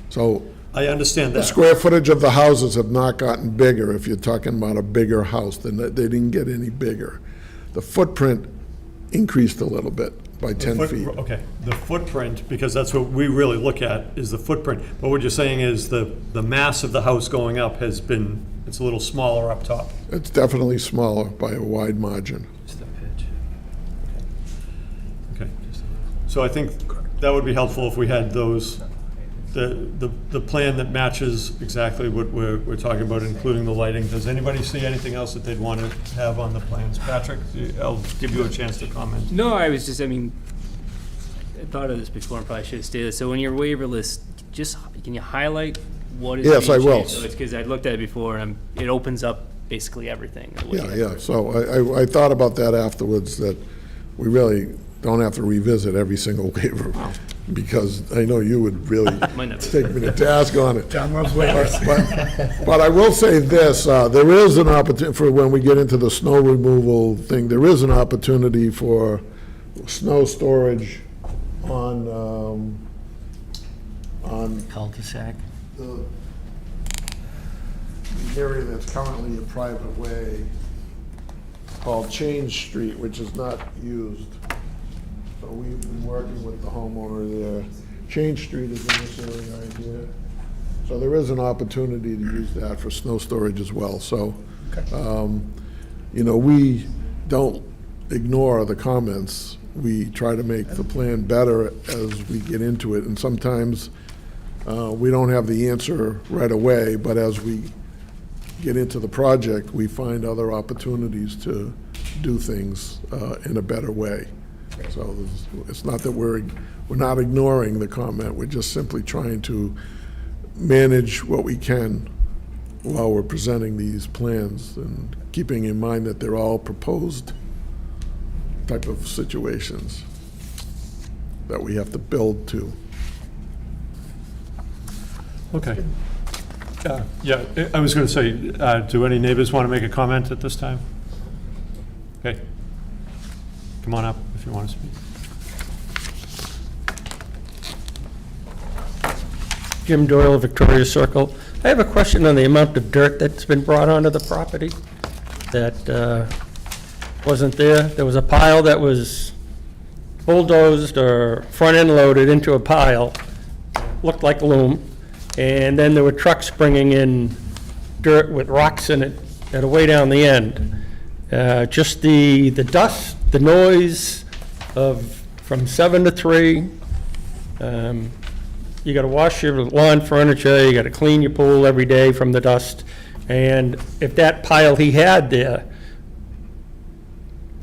So I understand the that. square footage of the houses have not gotten bigger. If you're talking about a bigger house, then they didn't get any bigger. The footprint increased a little bit by 10 feet. Okay, the footprint, because that's what we really look at, is the footprint. But what you're saying is the mass of the house going up has been, it's a little smaller up top. It's definitely smaller by a wide margin. Just the pitch. Okay. So I think that would be helpful if we had those, the plan that matches exactly what we're talking about, including the lighting. Does anybody see anything else that they'd want to have on the plans? Patrick, I'll give you a chance to comment. No, I was just, I mean, I thought of this before and probably should have stated this. So in your waiver list, just, can you highlight what is Yes, being I will. changed? So it's because I looked at it before and it opens up basically everything. Yeah. So I thought about that afterwards, that we really don't have to revisit every single waiver, because I know you would really Might not be. take me to task on it. John loves waivers. But I will say this, there is an opportunity for when we get into the snow removal thing, there is an opportunity for snow storage on Cul-de-sac. the area that's currently a private way called Change Street, which is not used. So we've been working with the homeowner there. Change Street is in this area right here. So there is an opportunity to use that for snow storage as well. So, you know, we don't ignore the comments. We try to make the plan better as we get into it. And sometimes we don't have the answer right away, but as we get into the project, we find other opportunities to do things in a better way. So it's not that we're not ignoring the comment, we're just simply trying to manage what we can while we're presenting these plans, and keeping in mind that they're all proposed type of situations that we have to build to. Okay. Yeah, I was going to say, do any neighbors want to make a comment at this time? Okay. Come on up if you want to speak. Jim Doyle, Victoria Circle. I have a question on the amount of dirt that's been brought onto the property that wasn't there. There was a pile that was bulldozed or front-end loaded into a pile, looked like loam, and then there were trucks bringing in dirt with rocks in it that are way down the end. Just the dust, the noise of from 7 to 3. You got to wash your lawn furniture, you got to clean your pool every day from the dust. And if that pile he had there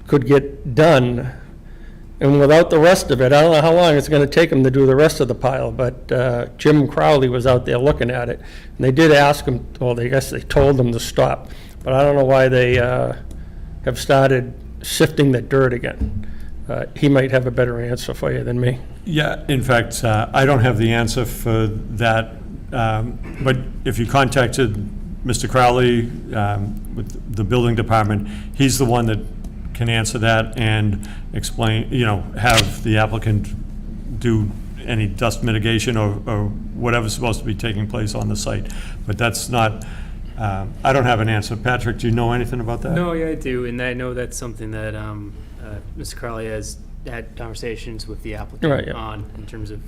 could get done, and without the rest of it, I don't know how long it's going to take him to do the rest of the pile, but Jim Crowley was out there looking at it. And they did ask him, well, I guess they told him to stop, but I don't know why they have started sifting the dirt again. He might have a better answer for you than me. Yeah, in fact, I don't have the answer for that, but if you contacted Mr. Crowley with the building department, he's the one that can answer that and explain, you know, have the applicant do any dust mitigation or whatever's supposed to be taking place on the site. But that's not, I don't have an answer. Patrick, do you know anything about that? No, yeah, I do, and I know that's something that Mr. Crowley has had conversations with the applicant Right, yeah. on in terms of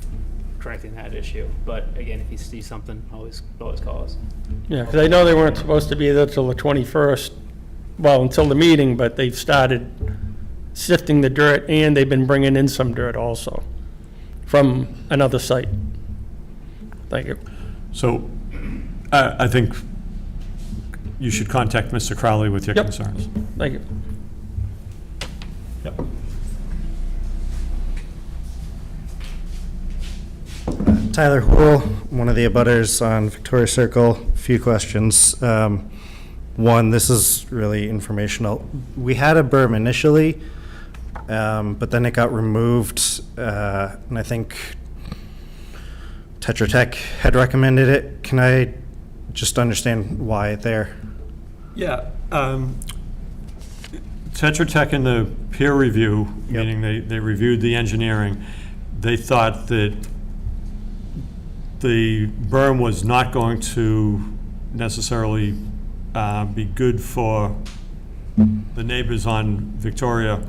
correcting that issue. But again, if you see something, always call us. Yeah, because I know they weren't supposed to be there till the 21st, well, until the meeting, but they've started sifting the dirt, and they've been bringing in some dirt also from another site. Thank you. So I think you should contact Mr. Crowley with your Yep. concerns. Thank you. Yep. Tyler Hool, one of the abutters on Victoria Circle. A few questions. One, this is really informational. We had a berm initially, but then it got removed, and I think Tetra Tech had recommended it. Can I just understand why there? Yeah. Tetra Tech in the peer review, meaning they reviewed the engineering, they thought that the berm was not going to necessarily be good for the neighbors on Victoria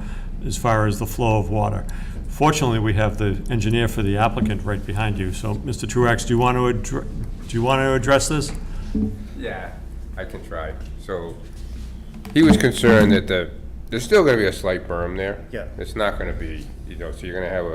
as far as the flow of water. Fortunately, we have the engineer for the applicant right behind you. So, Mr. Truax, do you want to address this? Yeah, I can try. So, he was concerned that there's still gonna be a slight berm there. Yeah. It's not gonna be, so you're gonna have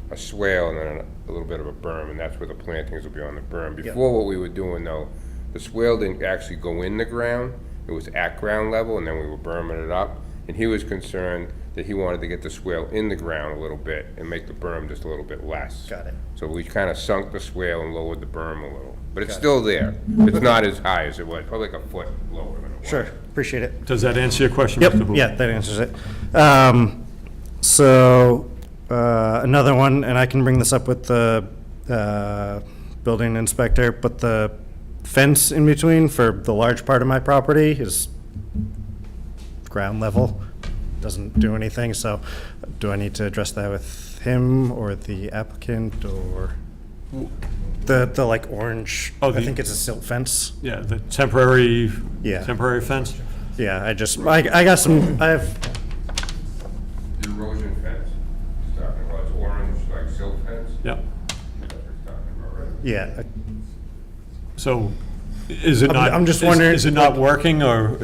a swale and then a little bit of a berm, and that's where the plantings will be on the berm. Before, what we were doing though, the swale didn't actually go in the ground, it was at ground level, and then we were berming it up. And he was concerned that he wanted to get the swale in the ground a little bit and make the berm just a little bit less. Got it. So we kind of sunk the swale and lowered the berm a little. But it's still there. It's not as high as it was, probably like a foot lower than it was. Sure, appreciate it. Does that answer your question, Yep, Mr. Booth? yeah, that answers it. Another one, and I can bring this up with the building inspector, but the fence in between for the large part of my property is ground level, doesn't do anything, so do I need to address that with him or the applicant, or the like orange, Oh, I think it's a silt fence? Yeah, the temporary Yeah. fence? Yeah, I got some, I have, The erosion fence, he's talking about, it's orange, like silk fence. Yeah. That's what he's talking about, right? yeah, So, is it not? I'm just wondering, Is it not working, or?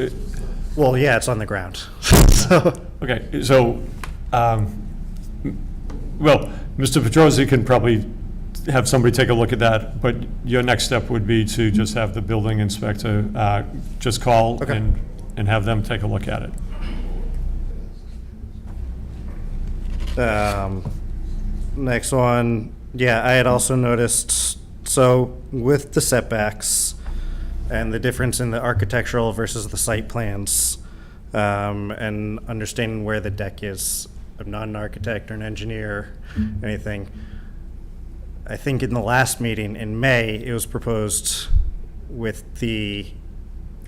well, yeah, it's on the ground. So, Okay, so, well, Mr. Petrosi can probably have somebody take a look at that, but your next step would be to just have the building inspector just call Okay. and have them take a look at it. Next one, yeah, I had also noticed, so with the setbacks and the difference in the architectural versus the site plans, and understanding where the deck is, I'm not an architect or an engineer, anything. I think in the last meeting in May, it was proposed with the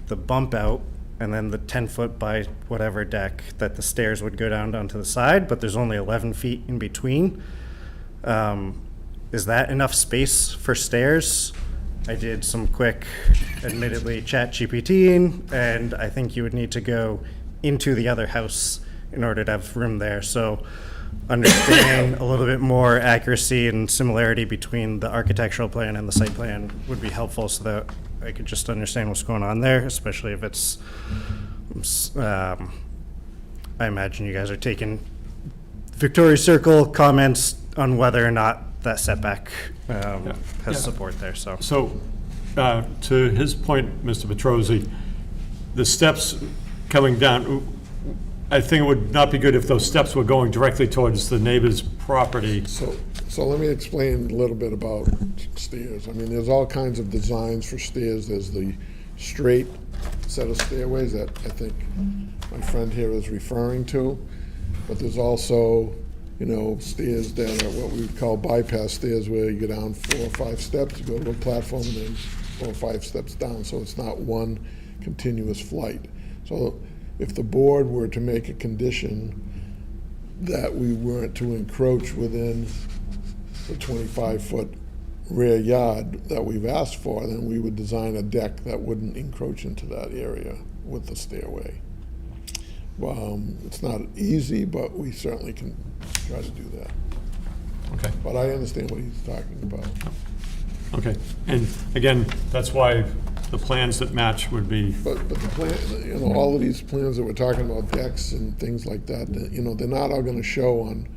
bump out and then the 10-foot by whatever deck, that the stairs would go down onto the side, but there's only 11 feet in between. Is that enough space for stairs? I did some quick, admittedly, chat GPTing, and I think you would need to go into the other house in order to have room there. So understanding a little bit more accuracy and similarity between the architectural plan and the site plan would be helpful, so that I could just understand what's going on there, especially if it's, I imagine you guys are taking Victoria Circle comments on whether or not that setback has support there, so. So, to his point, Mr. Petrosi, the steps coming down, I think it would not be good if those steps were going directly towards the neighbor's property. So let me explain a little bit about stairs. I mean, there's all kinds of designs for stairs. There's the straight set of stairways that I think my friend here is referring to. But there's also, stairs that are what we would call bypass stairs, where you go down 4 or 5 steps, you go to a platform, and then 4 or 5 steps down. So it's not one continuous flight. So if the board were to make a condition that we weren't to encroach within the 25-foot rear yard that we've asked for, then we would design a deck that wouldn't encroach into that area with the stairway. It's not easy, but we certainly can try to do that. Okay. But I understand what he's talking about. Okay, and again, that's why the plans that match would be, But the plan, all of these plans that we're talking about, decks and things like that, they're not all gonna show on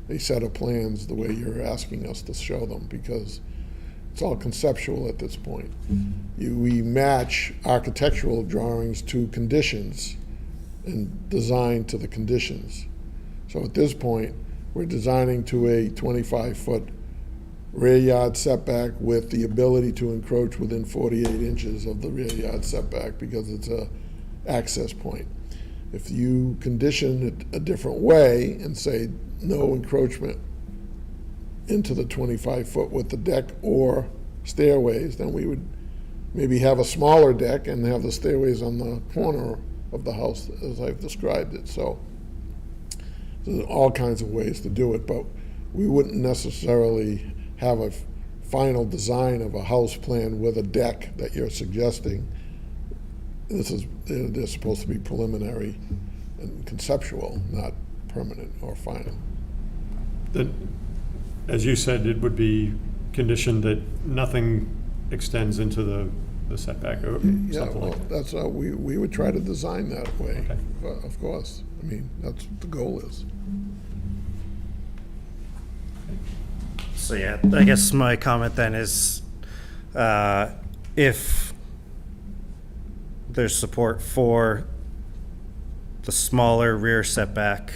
a set of plans the way you're asking us to show them, because it's all conceptual at this point. We match architectural drawings to conditions and design to the conditions. So at this point, we're designing to a 25-foot rear yard setback with the ability to encroach within 48 inches of the rear yard setback, because it's a access point. If you condition it a different way and say no encroachment into the 25-foot with the deck or stairways, then we would maybe have a smaller deck and have the stairways on the corner of the house as I've described it. So there's all kinds of ways to do it, but we wouldn't necessarily have a final design of a house plan with a deck that you're suggesting. They're supposed to be preliminary and conceptual, not permanent or final. As you said, it would be conditioned that nothing extends into the setback or Yeah, something well, like that. that's how we would try to design that way, Okay. of course. I mean, that's what the goal is. So yeah, I guess my comment then is, if there's support for the smaller rear setback,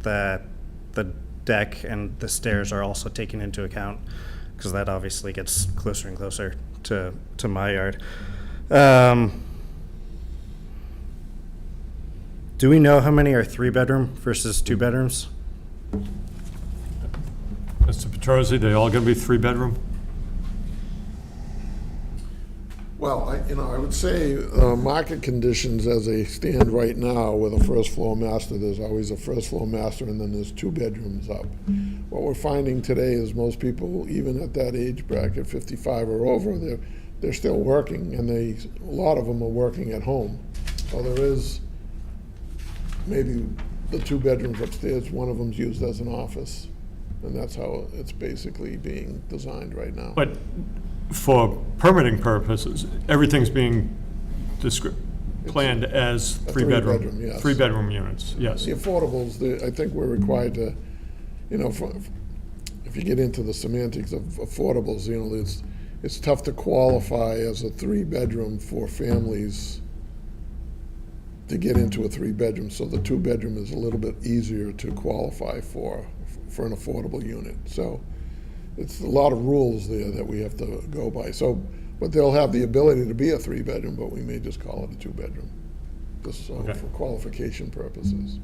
that the deck and the stairs are also taken into account, because that obviously gets closer and closer to my yard. Do we know how many are 3-bedroom versus 2 bedrooms? Mr. Petrosi, they all gonna be 3-bedroom? Well, I would say market conditions as they stand right now with a first floor master, there's always a first floor master and then there's 2 bedrooms up. What we're finding today is most people, even at that age bracket, 55 or over, they're still working, and a lot of them are working at home. So there is maybe the 2 bedrooms upstairs, one of them's used as an office, and that's how it's basically being designed right now. But for permitting purposes, everything's being planned as A 3-bedroom. three-bedroom, yes. 3-bedroom units, yes. The affordables, I think we're required to, if you get into the semantics of affordables, it's tough to qualify as a 3-bedroom for families to get into a 3-bedroom, so the 2-bedroom is a little bit easier to qualify for an affordable unit. So it's a lot of rules there that we have to go by. So, but they'll have the ability to be a 3-bedroom, but we may just call it a 2-bedroom, just so Okay. for qualification purposes.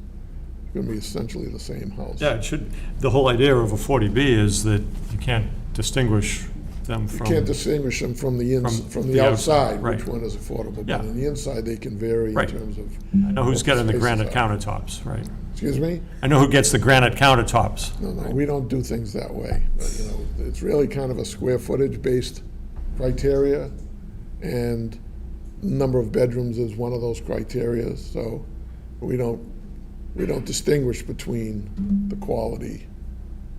It's gonna be essentially the same house. Yeah, it should, the whole idea of a 40B is that you can't distinguish them You from. can't distinguish them from the From the the outside, outside, right. which one is affordable. Yeah. But on the inside, they can vary in Right. terms of. I know who's what getting the spaces granite are. countertops, right? Excuse me? I know who gets the granite countertops. No, we don't do things that way. But, it's really kind of a square footage-based criteria, and number of bedrooms is one of those criteria, so we don't distinguish between the quality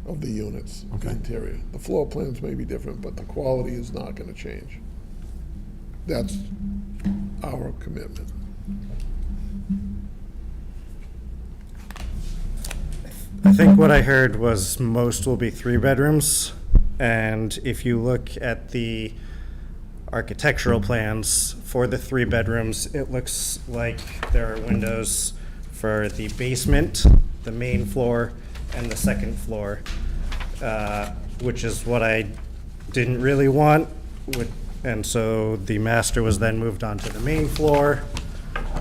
of the units, the Okay. interior. The floor plans may be different, but the quality is not gonna change. That's our commitment. I think what I heard was most will be 3-bedrooms, and if you look at the architectural plans for the 3-bedrooms, it looks like there are windows for the basement, the main floor, and the second floor, which is what I didn't really want, and so the master was then moved on to the main floor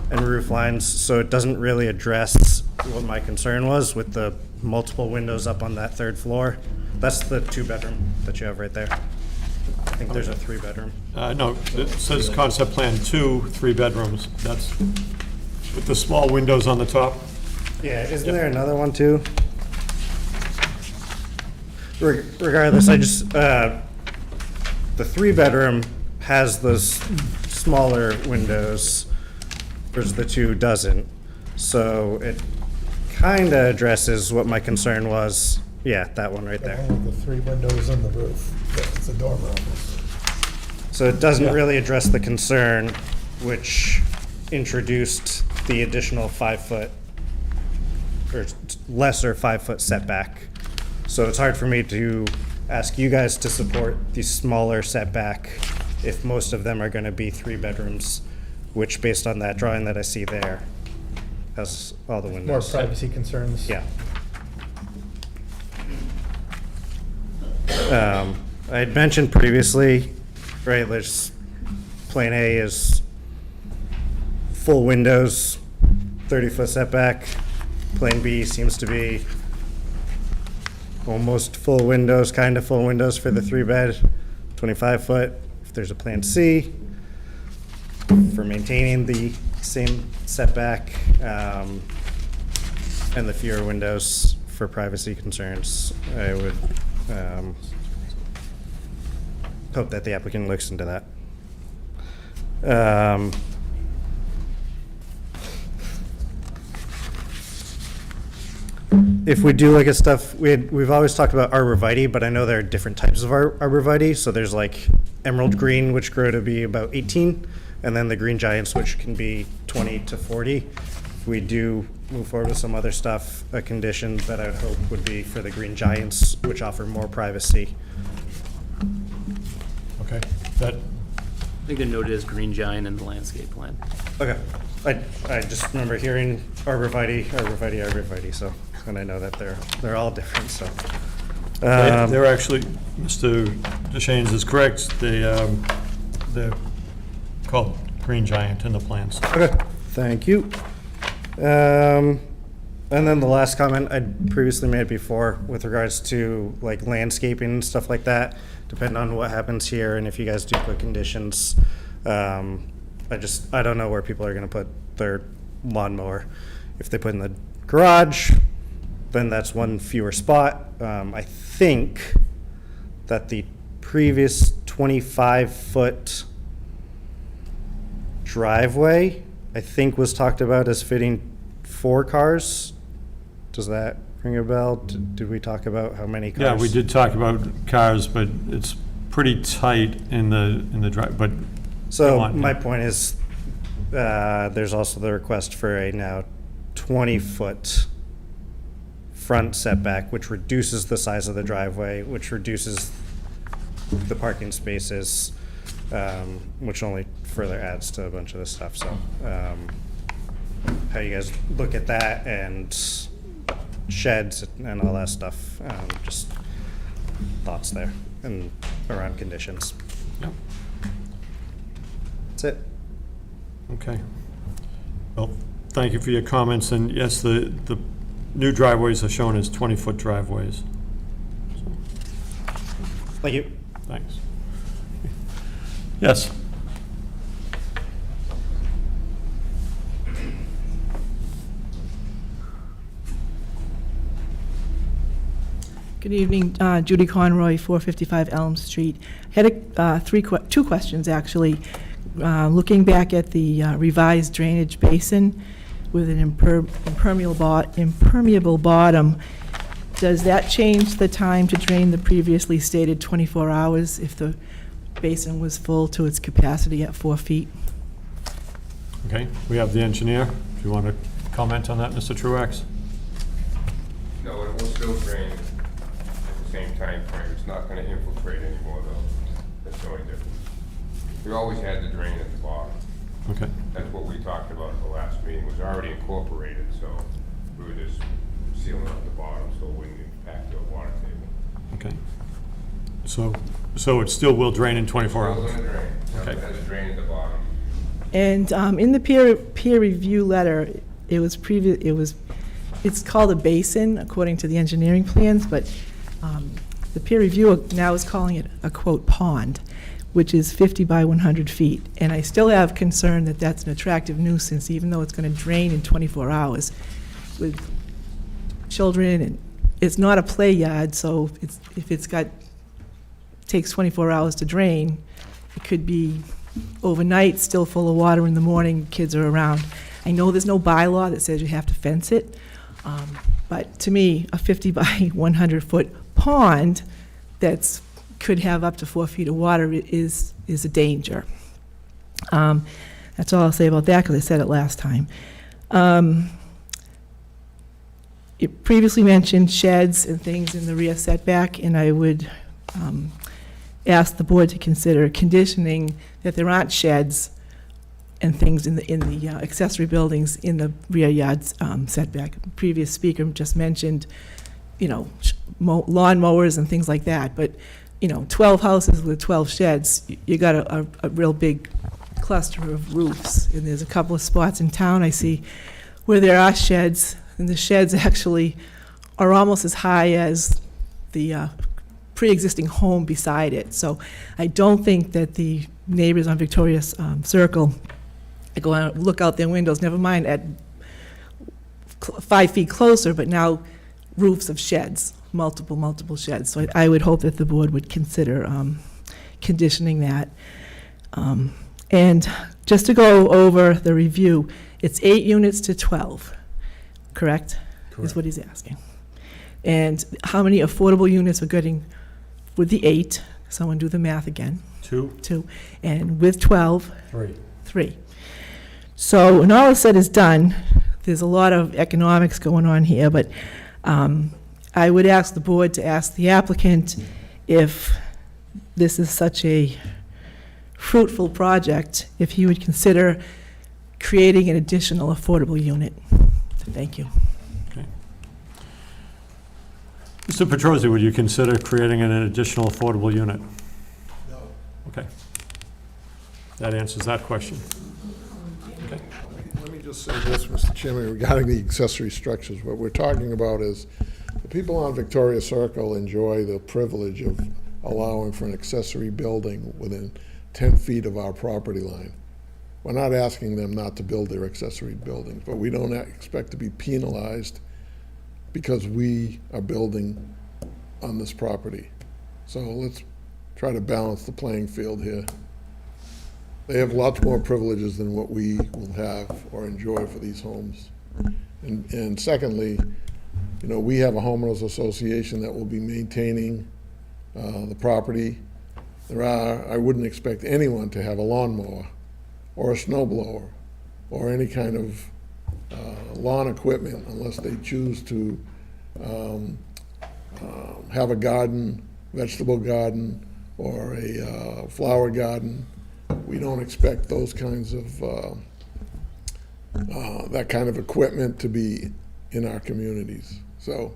and roof lines, so it doesn't really address what my concern was with the multiple windows up on that 3rd floor. That's the 2-bedroom that you have right there. I think there's a 3-bedroom. No, it says concept plan 2, 3 bedrooms. That's with the small windows on the top. Yeah, isn't there another one too? Regardless, I just, the 3-bedroom has those smaller windows, whereas the 2 doesn't. So it kind of addresses what my concern was. Yeah, that one right there. The 3 windows in the roof, it's a dormer almost. So it doesn't really address the concern, which introduced the additional 5-foot or lesser 5-foot setback. So it's hard for me to ask you guys to support the smaller setback if most of them are going to be 3-bedrooms, which based on that drawing that I see there has all the More windows. privacy concerns. Yeah. I had mentioned previously, right, there's, Plan A is full windows, 30-foot setback. Plan B seems to be almost full windows, kind of full windows for the 3-bed, 25-foot. If there's a Plan C for maintaining the same setback, and the fewer windows for privacy concerns, I would hope that the applicant looks into that. if we do look at stuff, we've always talked about arborvitae, but I know there are different types of arborvitae. So there's like emerald green, which grow to be about 18, and then the green giants, which can be 20 to 40. If we do move forward with some other stuff, a condition that I would hope would be for the green giants, which offer more privacy. Okay, that, I think they're noted as green giant in the landscape plan. Okay. I just remember hearing arborvitae, so, and I know that they're all different, so. they're actually, Mr. DeShanes is correct, they're called green giant in the plans. Okay, thank you. And then the last comment I'd previously made before with regards to like landscaping and stuff like that, depending on what happens here and if you guys do put conditions, I don't know where people are gonna put their lawnmower. If they put in the garage, then that's one fewer spot. I think that the previous 25-foot driveway, I think, was talked about as fitting 4 cars. Does that ring a bell? Did we talk about how many cars? Yeah, we did talk about cars, but it's pretty tight in the drive, but. So go on. my point is, there's also the request for a now 20-foot front setback, which reduces the size of the driveway, which reduces the parking spaces, which only further adds to a bunch of this stuff. So how you guys look at that and sheds and all that stuff, just thoughts there and around conditions. Yep. That's it. Okay. Well, thank you for your comments, and yes, the new driveways are shown as 20-foot driveways. Thank you. Thanks. Yes. Good evening, Judy Conroy, 455 Elm Street. Had two questions, actually. Looking back at the revised drainage basin with an impermeable bottom, does that change the time to drain the previously stated 24 hours if the basin was full to its capacity at 4 feet? Okay, we have the engineer. Do you want to comment on that, Mr. Truax? No, it will still drain at the same time frame. It's not gonna infiltrate anymore, though. That's the only difference. We always had the drain at the bottom. Okay. That's what we talked about at the last meeting. It was already incorporated, so we were just sealing up the bottom so it wouldn't impact the water table. Okay. So it still will drain in 24 Still hours? gonna drain. Okay. It has a drain at the bottom. And in the peer review letter, it's called a basin according to the engineering plans, but the peer reviewer now is calling it a quote pond, which is 50 by 100 feet. And I still have concern that that's an attractive nuisance, even though it's going to drain in 24 hours with children, and it's not a play yard, so if it's takes 24 hours to drain, it could be overnight, still full of water in the morning, kids are around. I know there's no bylaw that says you have to fence it, but to me, a 50 by 100-foot pond could have up to 4 feet of water is a danger. That's all I'll say about that, because I said it last time. It previously mentioned sheds and things in the rear setback, and I would ask the board to consider conditioning that there aren't sheds and things in the accessory buildings in the rear yard setback. The previous speaker just mentioned, lawn mowers and things like that, but 12 houses with 12 sheds, you got a real big cluster of roofs, and there's a couple of spots in town I see where there are sheds, and the sheds actually are almost as high as the pre-existing home beside it. So I don't think that the neighbors on Victoria Circle go out, look out their windows, never mind at 5 feet closer, but now roofs of sheds, multiple sheds. So I would hope that the board would consider conditioning that. And just to go over the review, it's 8 units to 12, correct? Is what he's asking. and how many affordable units we're getting with the 8, someone do the math again, 2, and with 12, 3. So when all is said is done, there's a lot of economics going on here, but I would ask the board to ask the applicant if this is such a fruitful project, if he would consider creating an additional affordable unit. Thank you. Mr. Petrosi, would you consider creating an additional affordable unit? No. Okay. That answers that question. Okay. Let me just say this, Mr. Chairman, regarding the accessory structures. What we're talking about is the people on Victoria Circle enjoy the privilege of allowing for an accessory building within 10 feet of our property line. We're not asking them not to build their accessory buildings, but we don't expect to be penalized because we are building on this property. So let's try to balance the playing field here. They have lots more privileges than what we will have or enjoy for these homes. And secondly, you know, we have a homeowners association that will be maintaining the property. I wouldn't expect anyone to have a lawnmower or a snow blower or any kind of lawn equipment unless they choose to have a garden, vegetable garden, or a flower garden. We don't expect those kinds of, that kind of equipment to be in our communities. So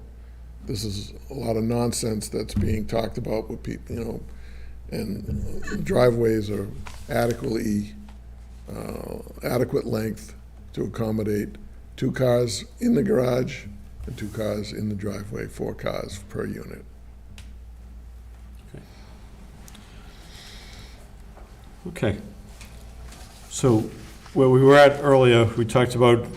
this is a lot of nonsense that's being talked about with people, you know, and driveways are adequate length to accommodate 2 cars in the garage and 2 cars in the driveway, 4 cars per unit. Okay. So where we were at earlier, we talked about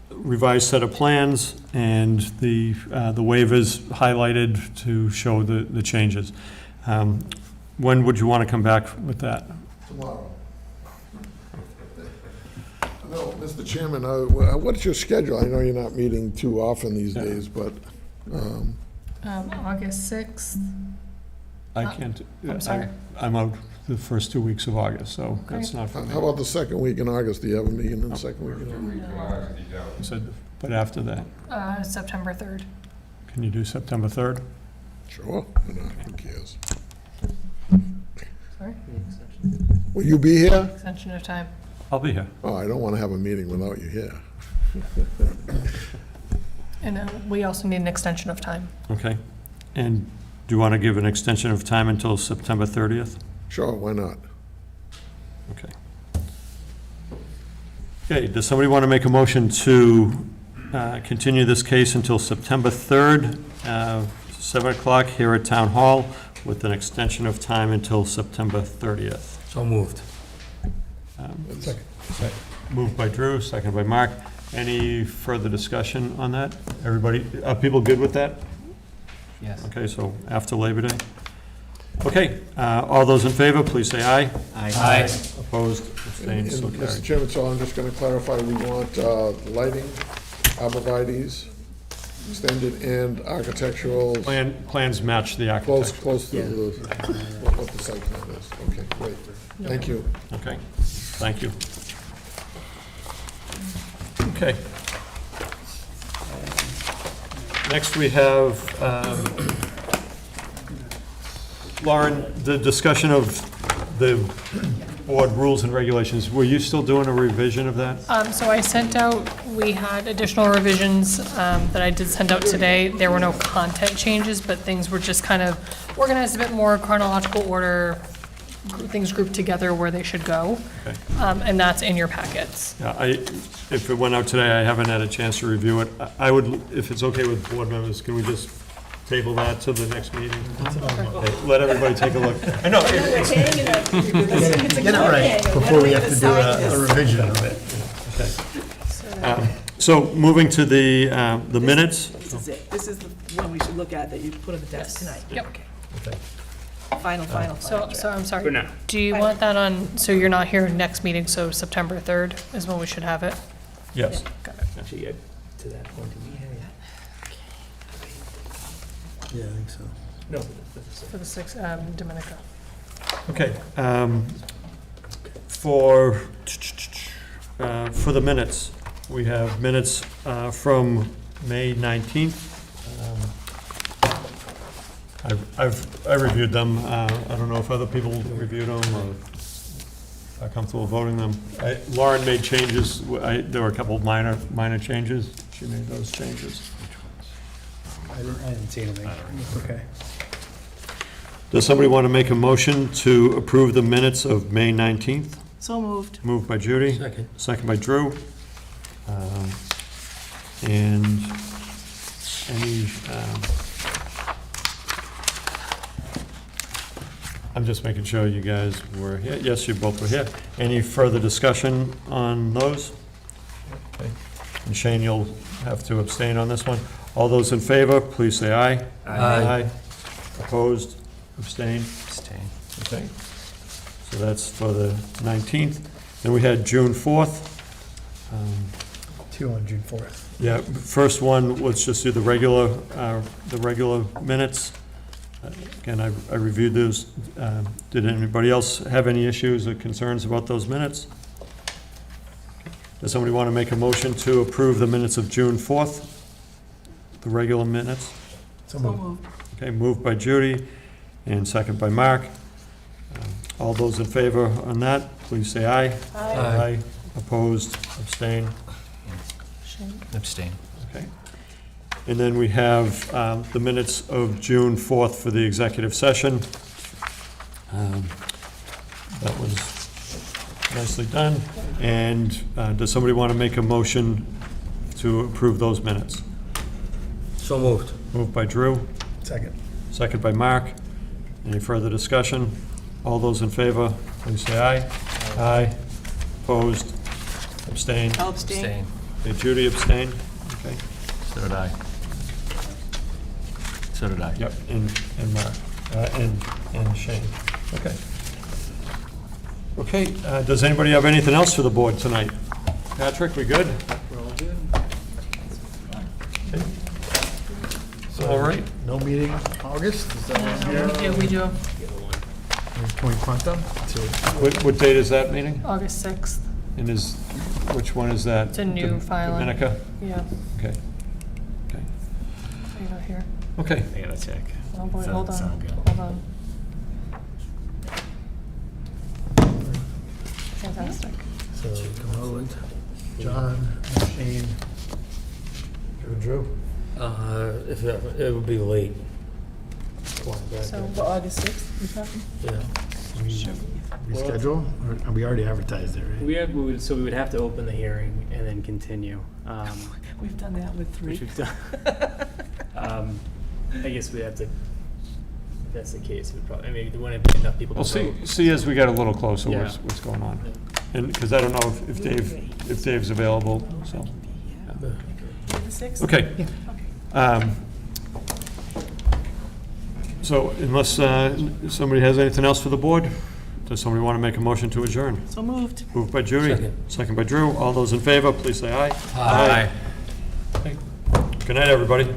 revised set of plans and the waivers highlighted to show the changes. When would you want to come back with that? Tomorrow. No, Mr. Chairman, what's your schedule? I know you're not meeting too often these days, but, August 6th. I can't. I'm sorry. I'm out the first 2 weeks of August, so that's not for me. how about the second week in August? Do you have a meeting in the second week in August? I said, but after that, September 3rd. can you do September 3rd? Sure, why not? Who cares? Sorry? Will you be here? Extension of time. I'll be here. Oh, I don't want to have a meeting without you here. And we also need an extension of time. Okay. And do you want to give an extension of time until September 30th? Sure, why not? Okay. Okay, does somebody want to make a motion to continue this case until September 3rd, 7 o'clock here at Town Hall, with an extension of time until September 30th? So moved. Moved by Drew, seconded by Mark. Any further discussion on that? Everybody, are people good with that? Yes. Okay, so after Labor Day? Okay, all those in favor, please say aye. Aye. Opposed, abstained, so And, carried. Mr. Chairman, so I'm just going to clarify, we want lighting, arborvitae's, extended and architectural, Plans match the architecture. close to what the site plan is. Okay, great. Thank you. Okay, thank you. Okay. Next, we have, Lauren, the discussion of the board rules and regulations. Were you still doing a revision of that? So I sent out, we had additional revisions that I did send out today. There were no content changes, but things were just kind of organized a bit more chronological order, things grouped together where they should go. Okay. And that's in your packets. Yeah, if it went out today, I haven't had a chance to review it. I would, if it's okay with board members, can we just table that to the next meeting? Okay, let everybody take a look. I know. Get it right before we have to do a revision of it. So moving to the minutes. This is it. This is the one we should look at that you put on the desk tonight. Yep. Okay. Final So draft. I'm sorry. For now. Do you want that on, so you're not here next meeting, so September 3rd is when we should have it? Yes. Got it. Actually, to that point, do we have Yeah, I think so. No. For the 6th, Dominica. Okay, for the minutes, we have minutes from May 19th. I reviewed them. I don't know if other people reviewed them or are comfortable voting them. Lauren made changes. There were a couple of minor changes. She made those changes. I didn't see anything. Okay. Does somebody want to make a motion to approve the minutes of May 19th? So moved. Moved by Judy. Second. Second by Drew. And any, I'm just making sure you guys were here. Yes, you both were here. Any further discussion on those? Okay. And Shane, you'll have to abstain on this one. All those in favor, please say aye. Aye. Opposed? Abstain? Abstain. Okay. So that's for the 19th. Then we had June 4th. 2 on June 4th. Yeah, first one, let's just do the regular minutes. Again, I reviewed those. Did anybody else have any issues or concerns about those minutes? Does somebody want to make a motion to approve the minutes of June 4th? The regular minutes? So moved. Okay, moved by Judy and second by Mark. All those in favor on that, please say aye. Aye. Opposed, abstain. Shane? Abstain. Okay. And then we have the minutes of June 4th for the executive session. That was nicely done. And does somebody want to make a motion to approve those minutes? So moved. Moved by Drew, Second. second by Mark. Any further discussion? All those in favor, please say aye. Aye. Opposed? Abstained? I'll abstain. Okay, Judy abstained? Okay. So did I. So did I. Yep, and Mark, and Shane. Okay. Okay, does anybody have anything else for the board tonight? Patrick, we good? We're all good. Okay. All right. No meeting August? Is that what I'm We do. Can we punt them? What date is that meeting? August 6th. And which one is that? It's a new filing. Dominica? Yeah. Okay. Okay. There you go, here. Okay. I gotta check. Oh boy, hold on, Sound good. hold on. Fantastic. So, Roland, John, Shane. Drew? It would be late. So, For August 6th, you talking? Yeah. Reschedule? Or we already advertised it, right? So we would have to open the hearing and then continue. We've done that with 3. Which we've done. I guess we'd have to, if that's the case, we'd probably, I mean, there wouldn't be enough people to Well, vote. see as we get a little closer, Yeah. what's going on. And, because I don't know if Dave's available, so. The 6th? Okay. So unless somebody has anything else for the board, does somebody want to make a motion to adjourn? So moved. Moved by Judy. Second. Second by Drew. All those in favor, please say aye. Aye. Okay. Good night, everybody.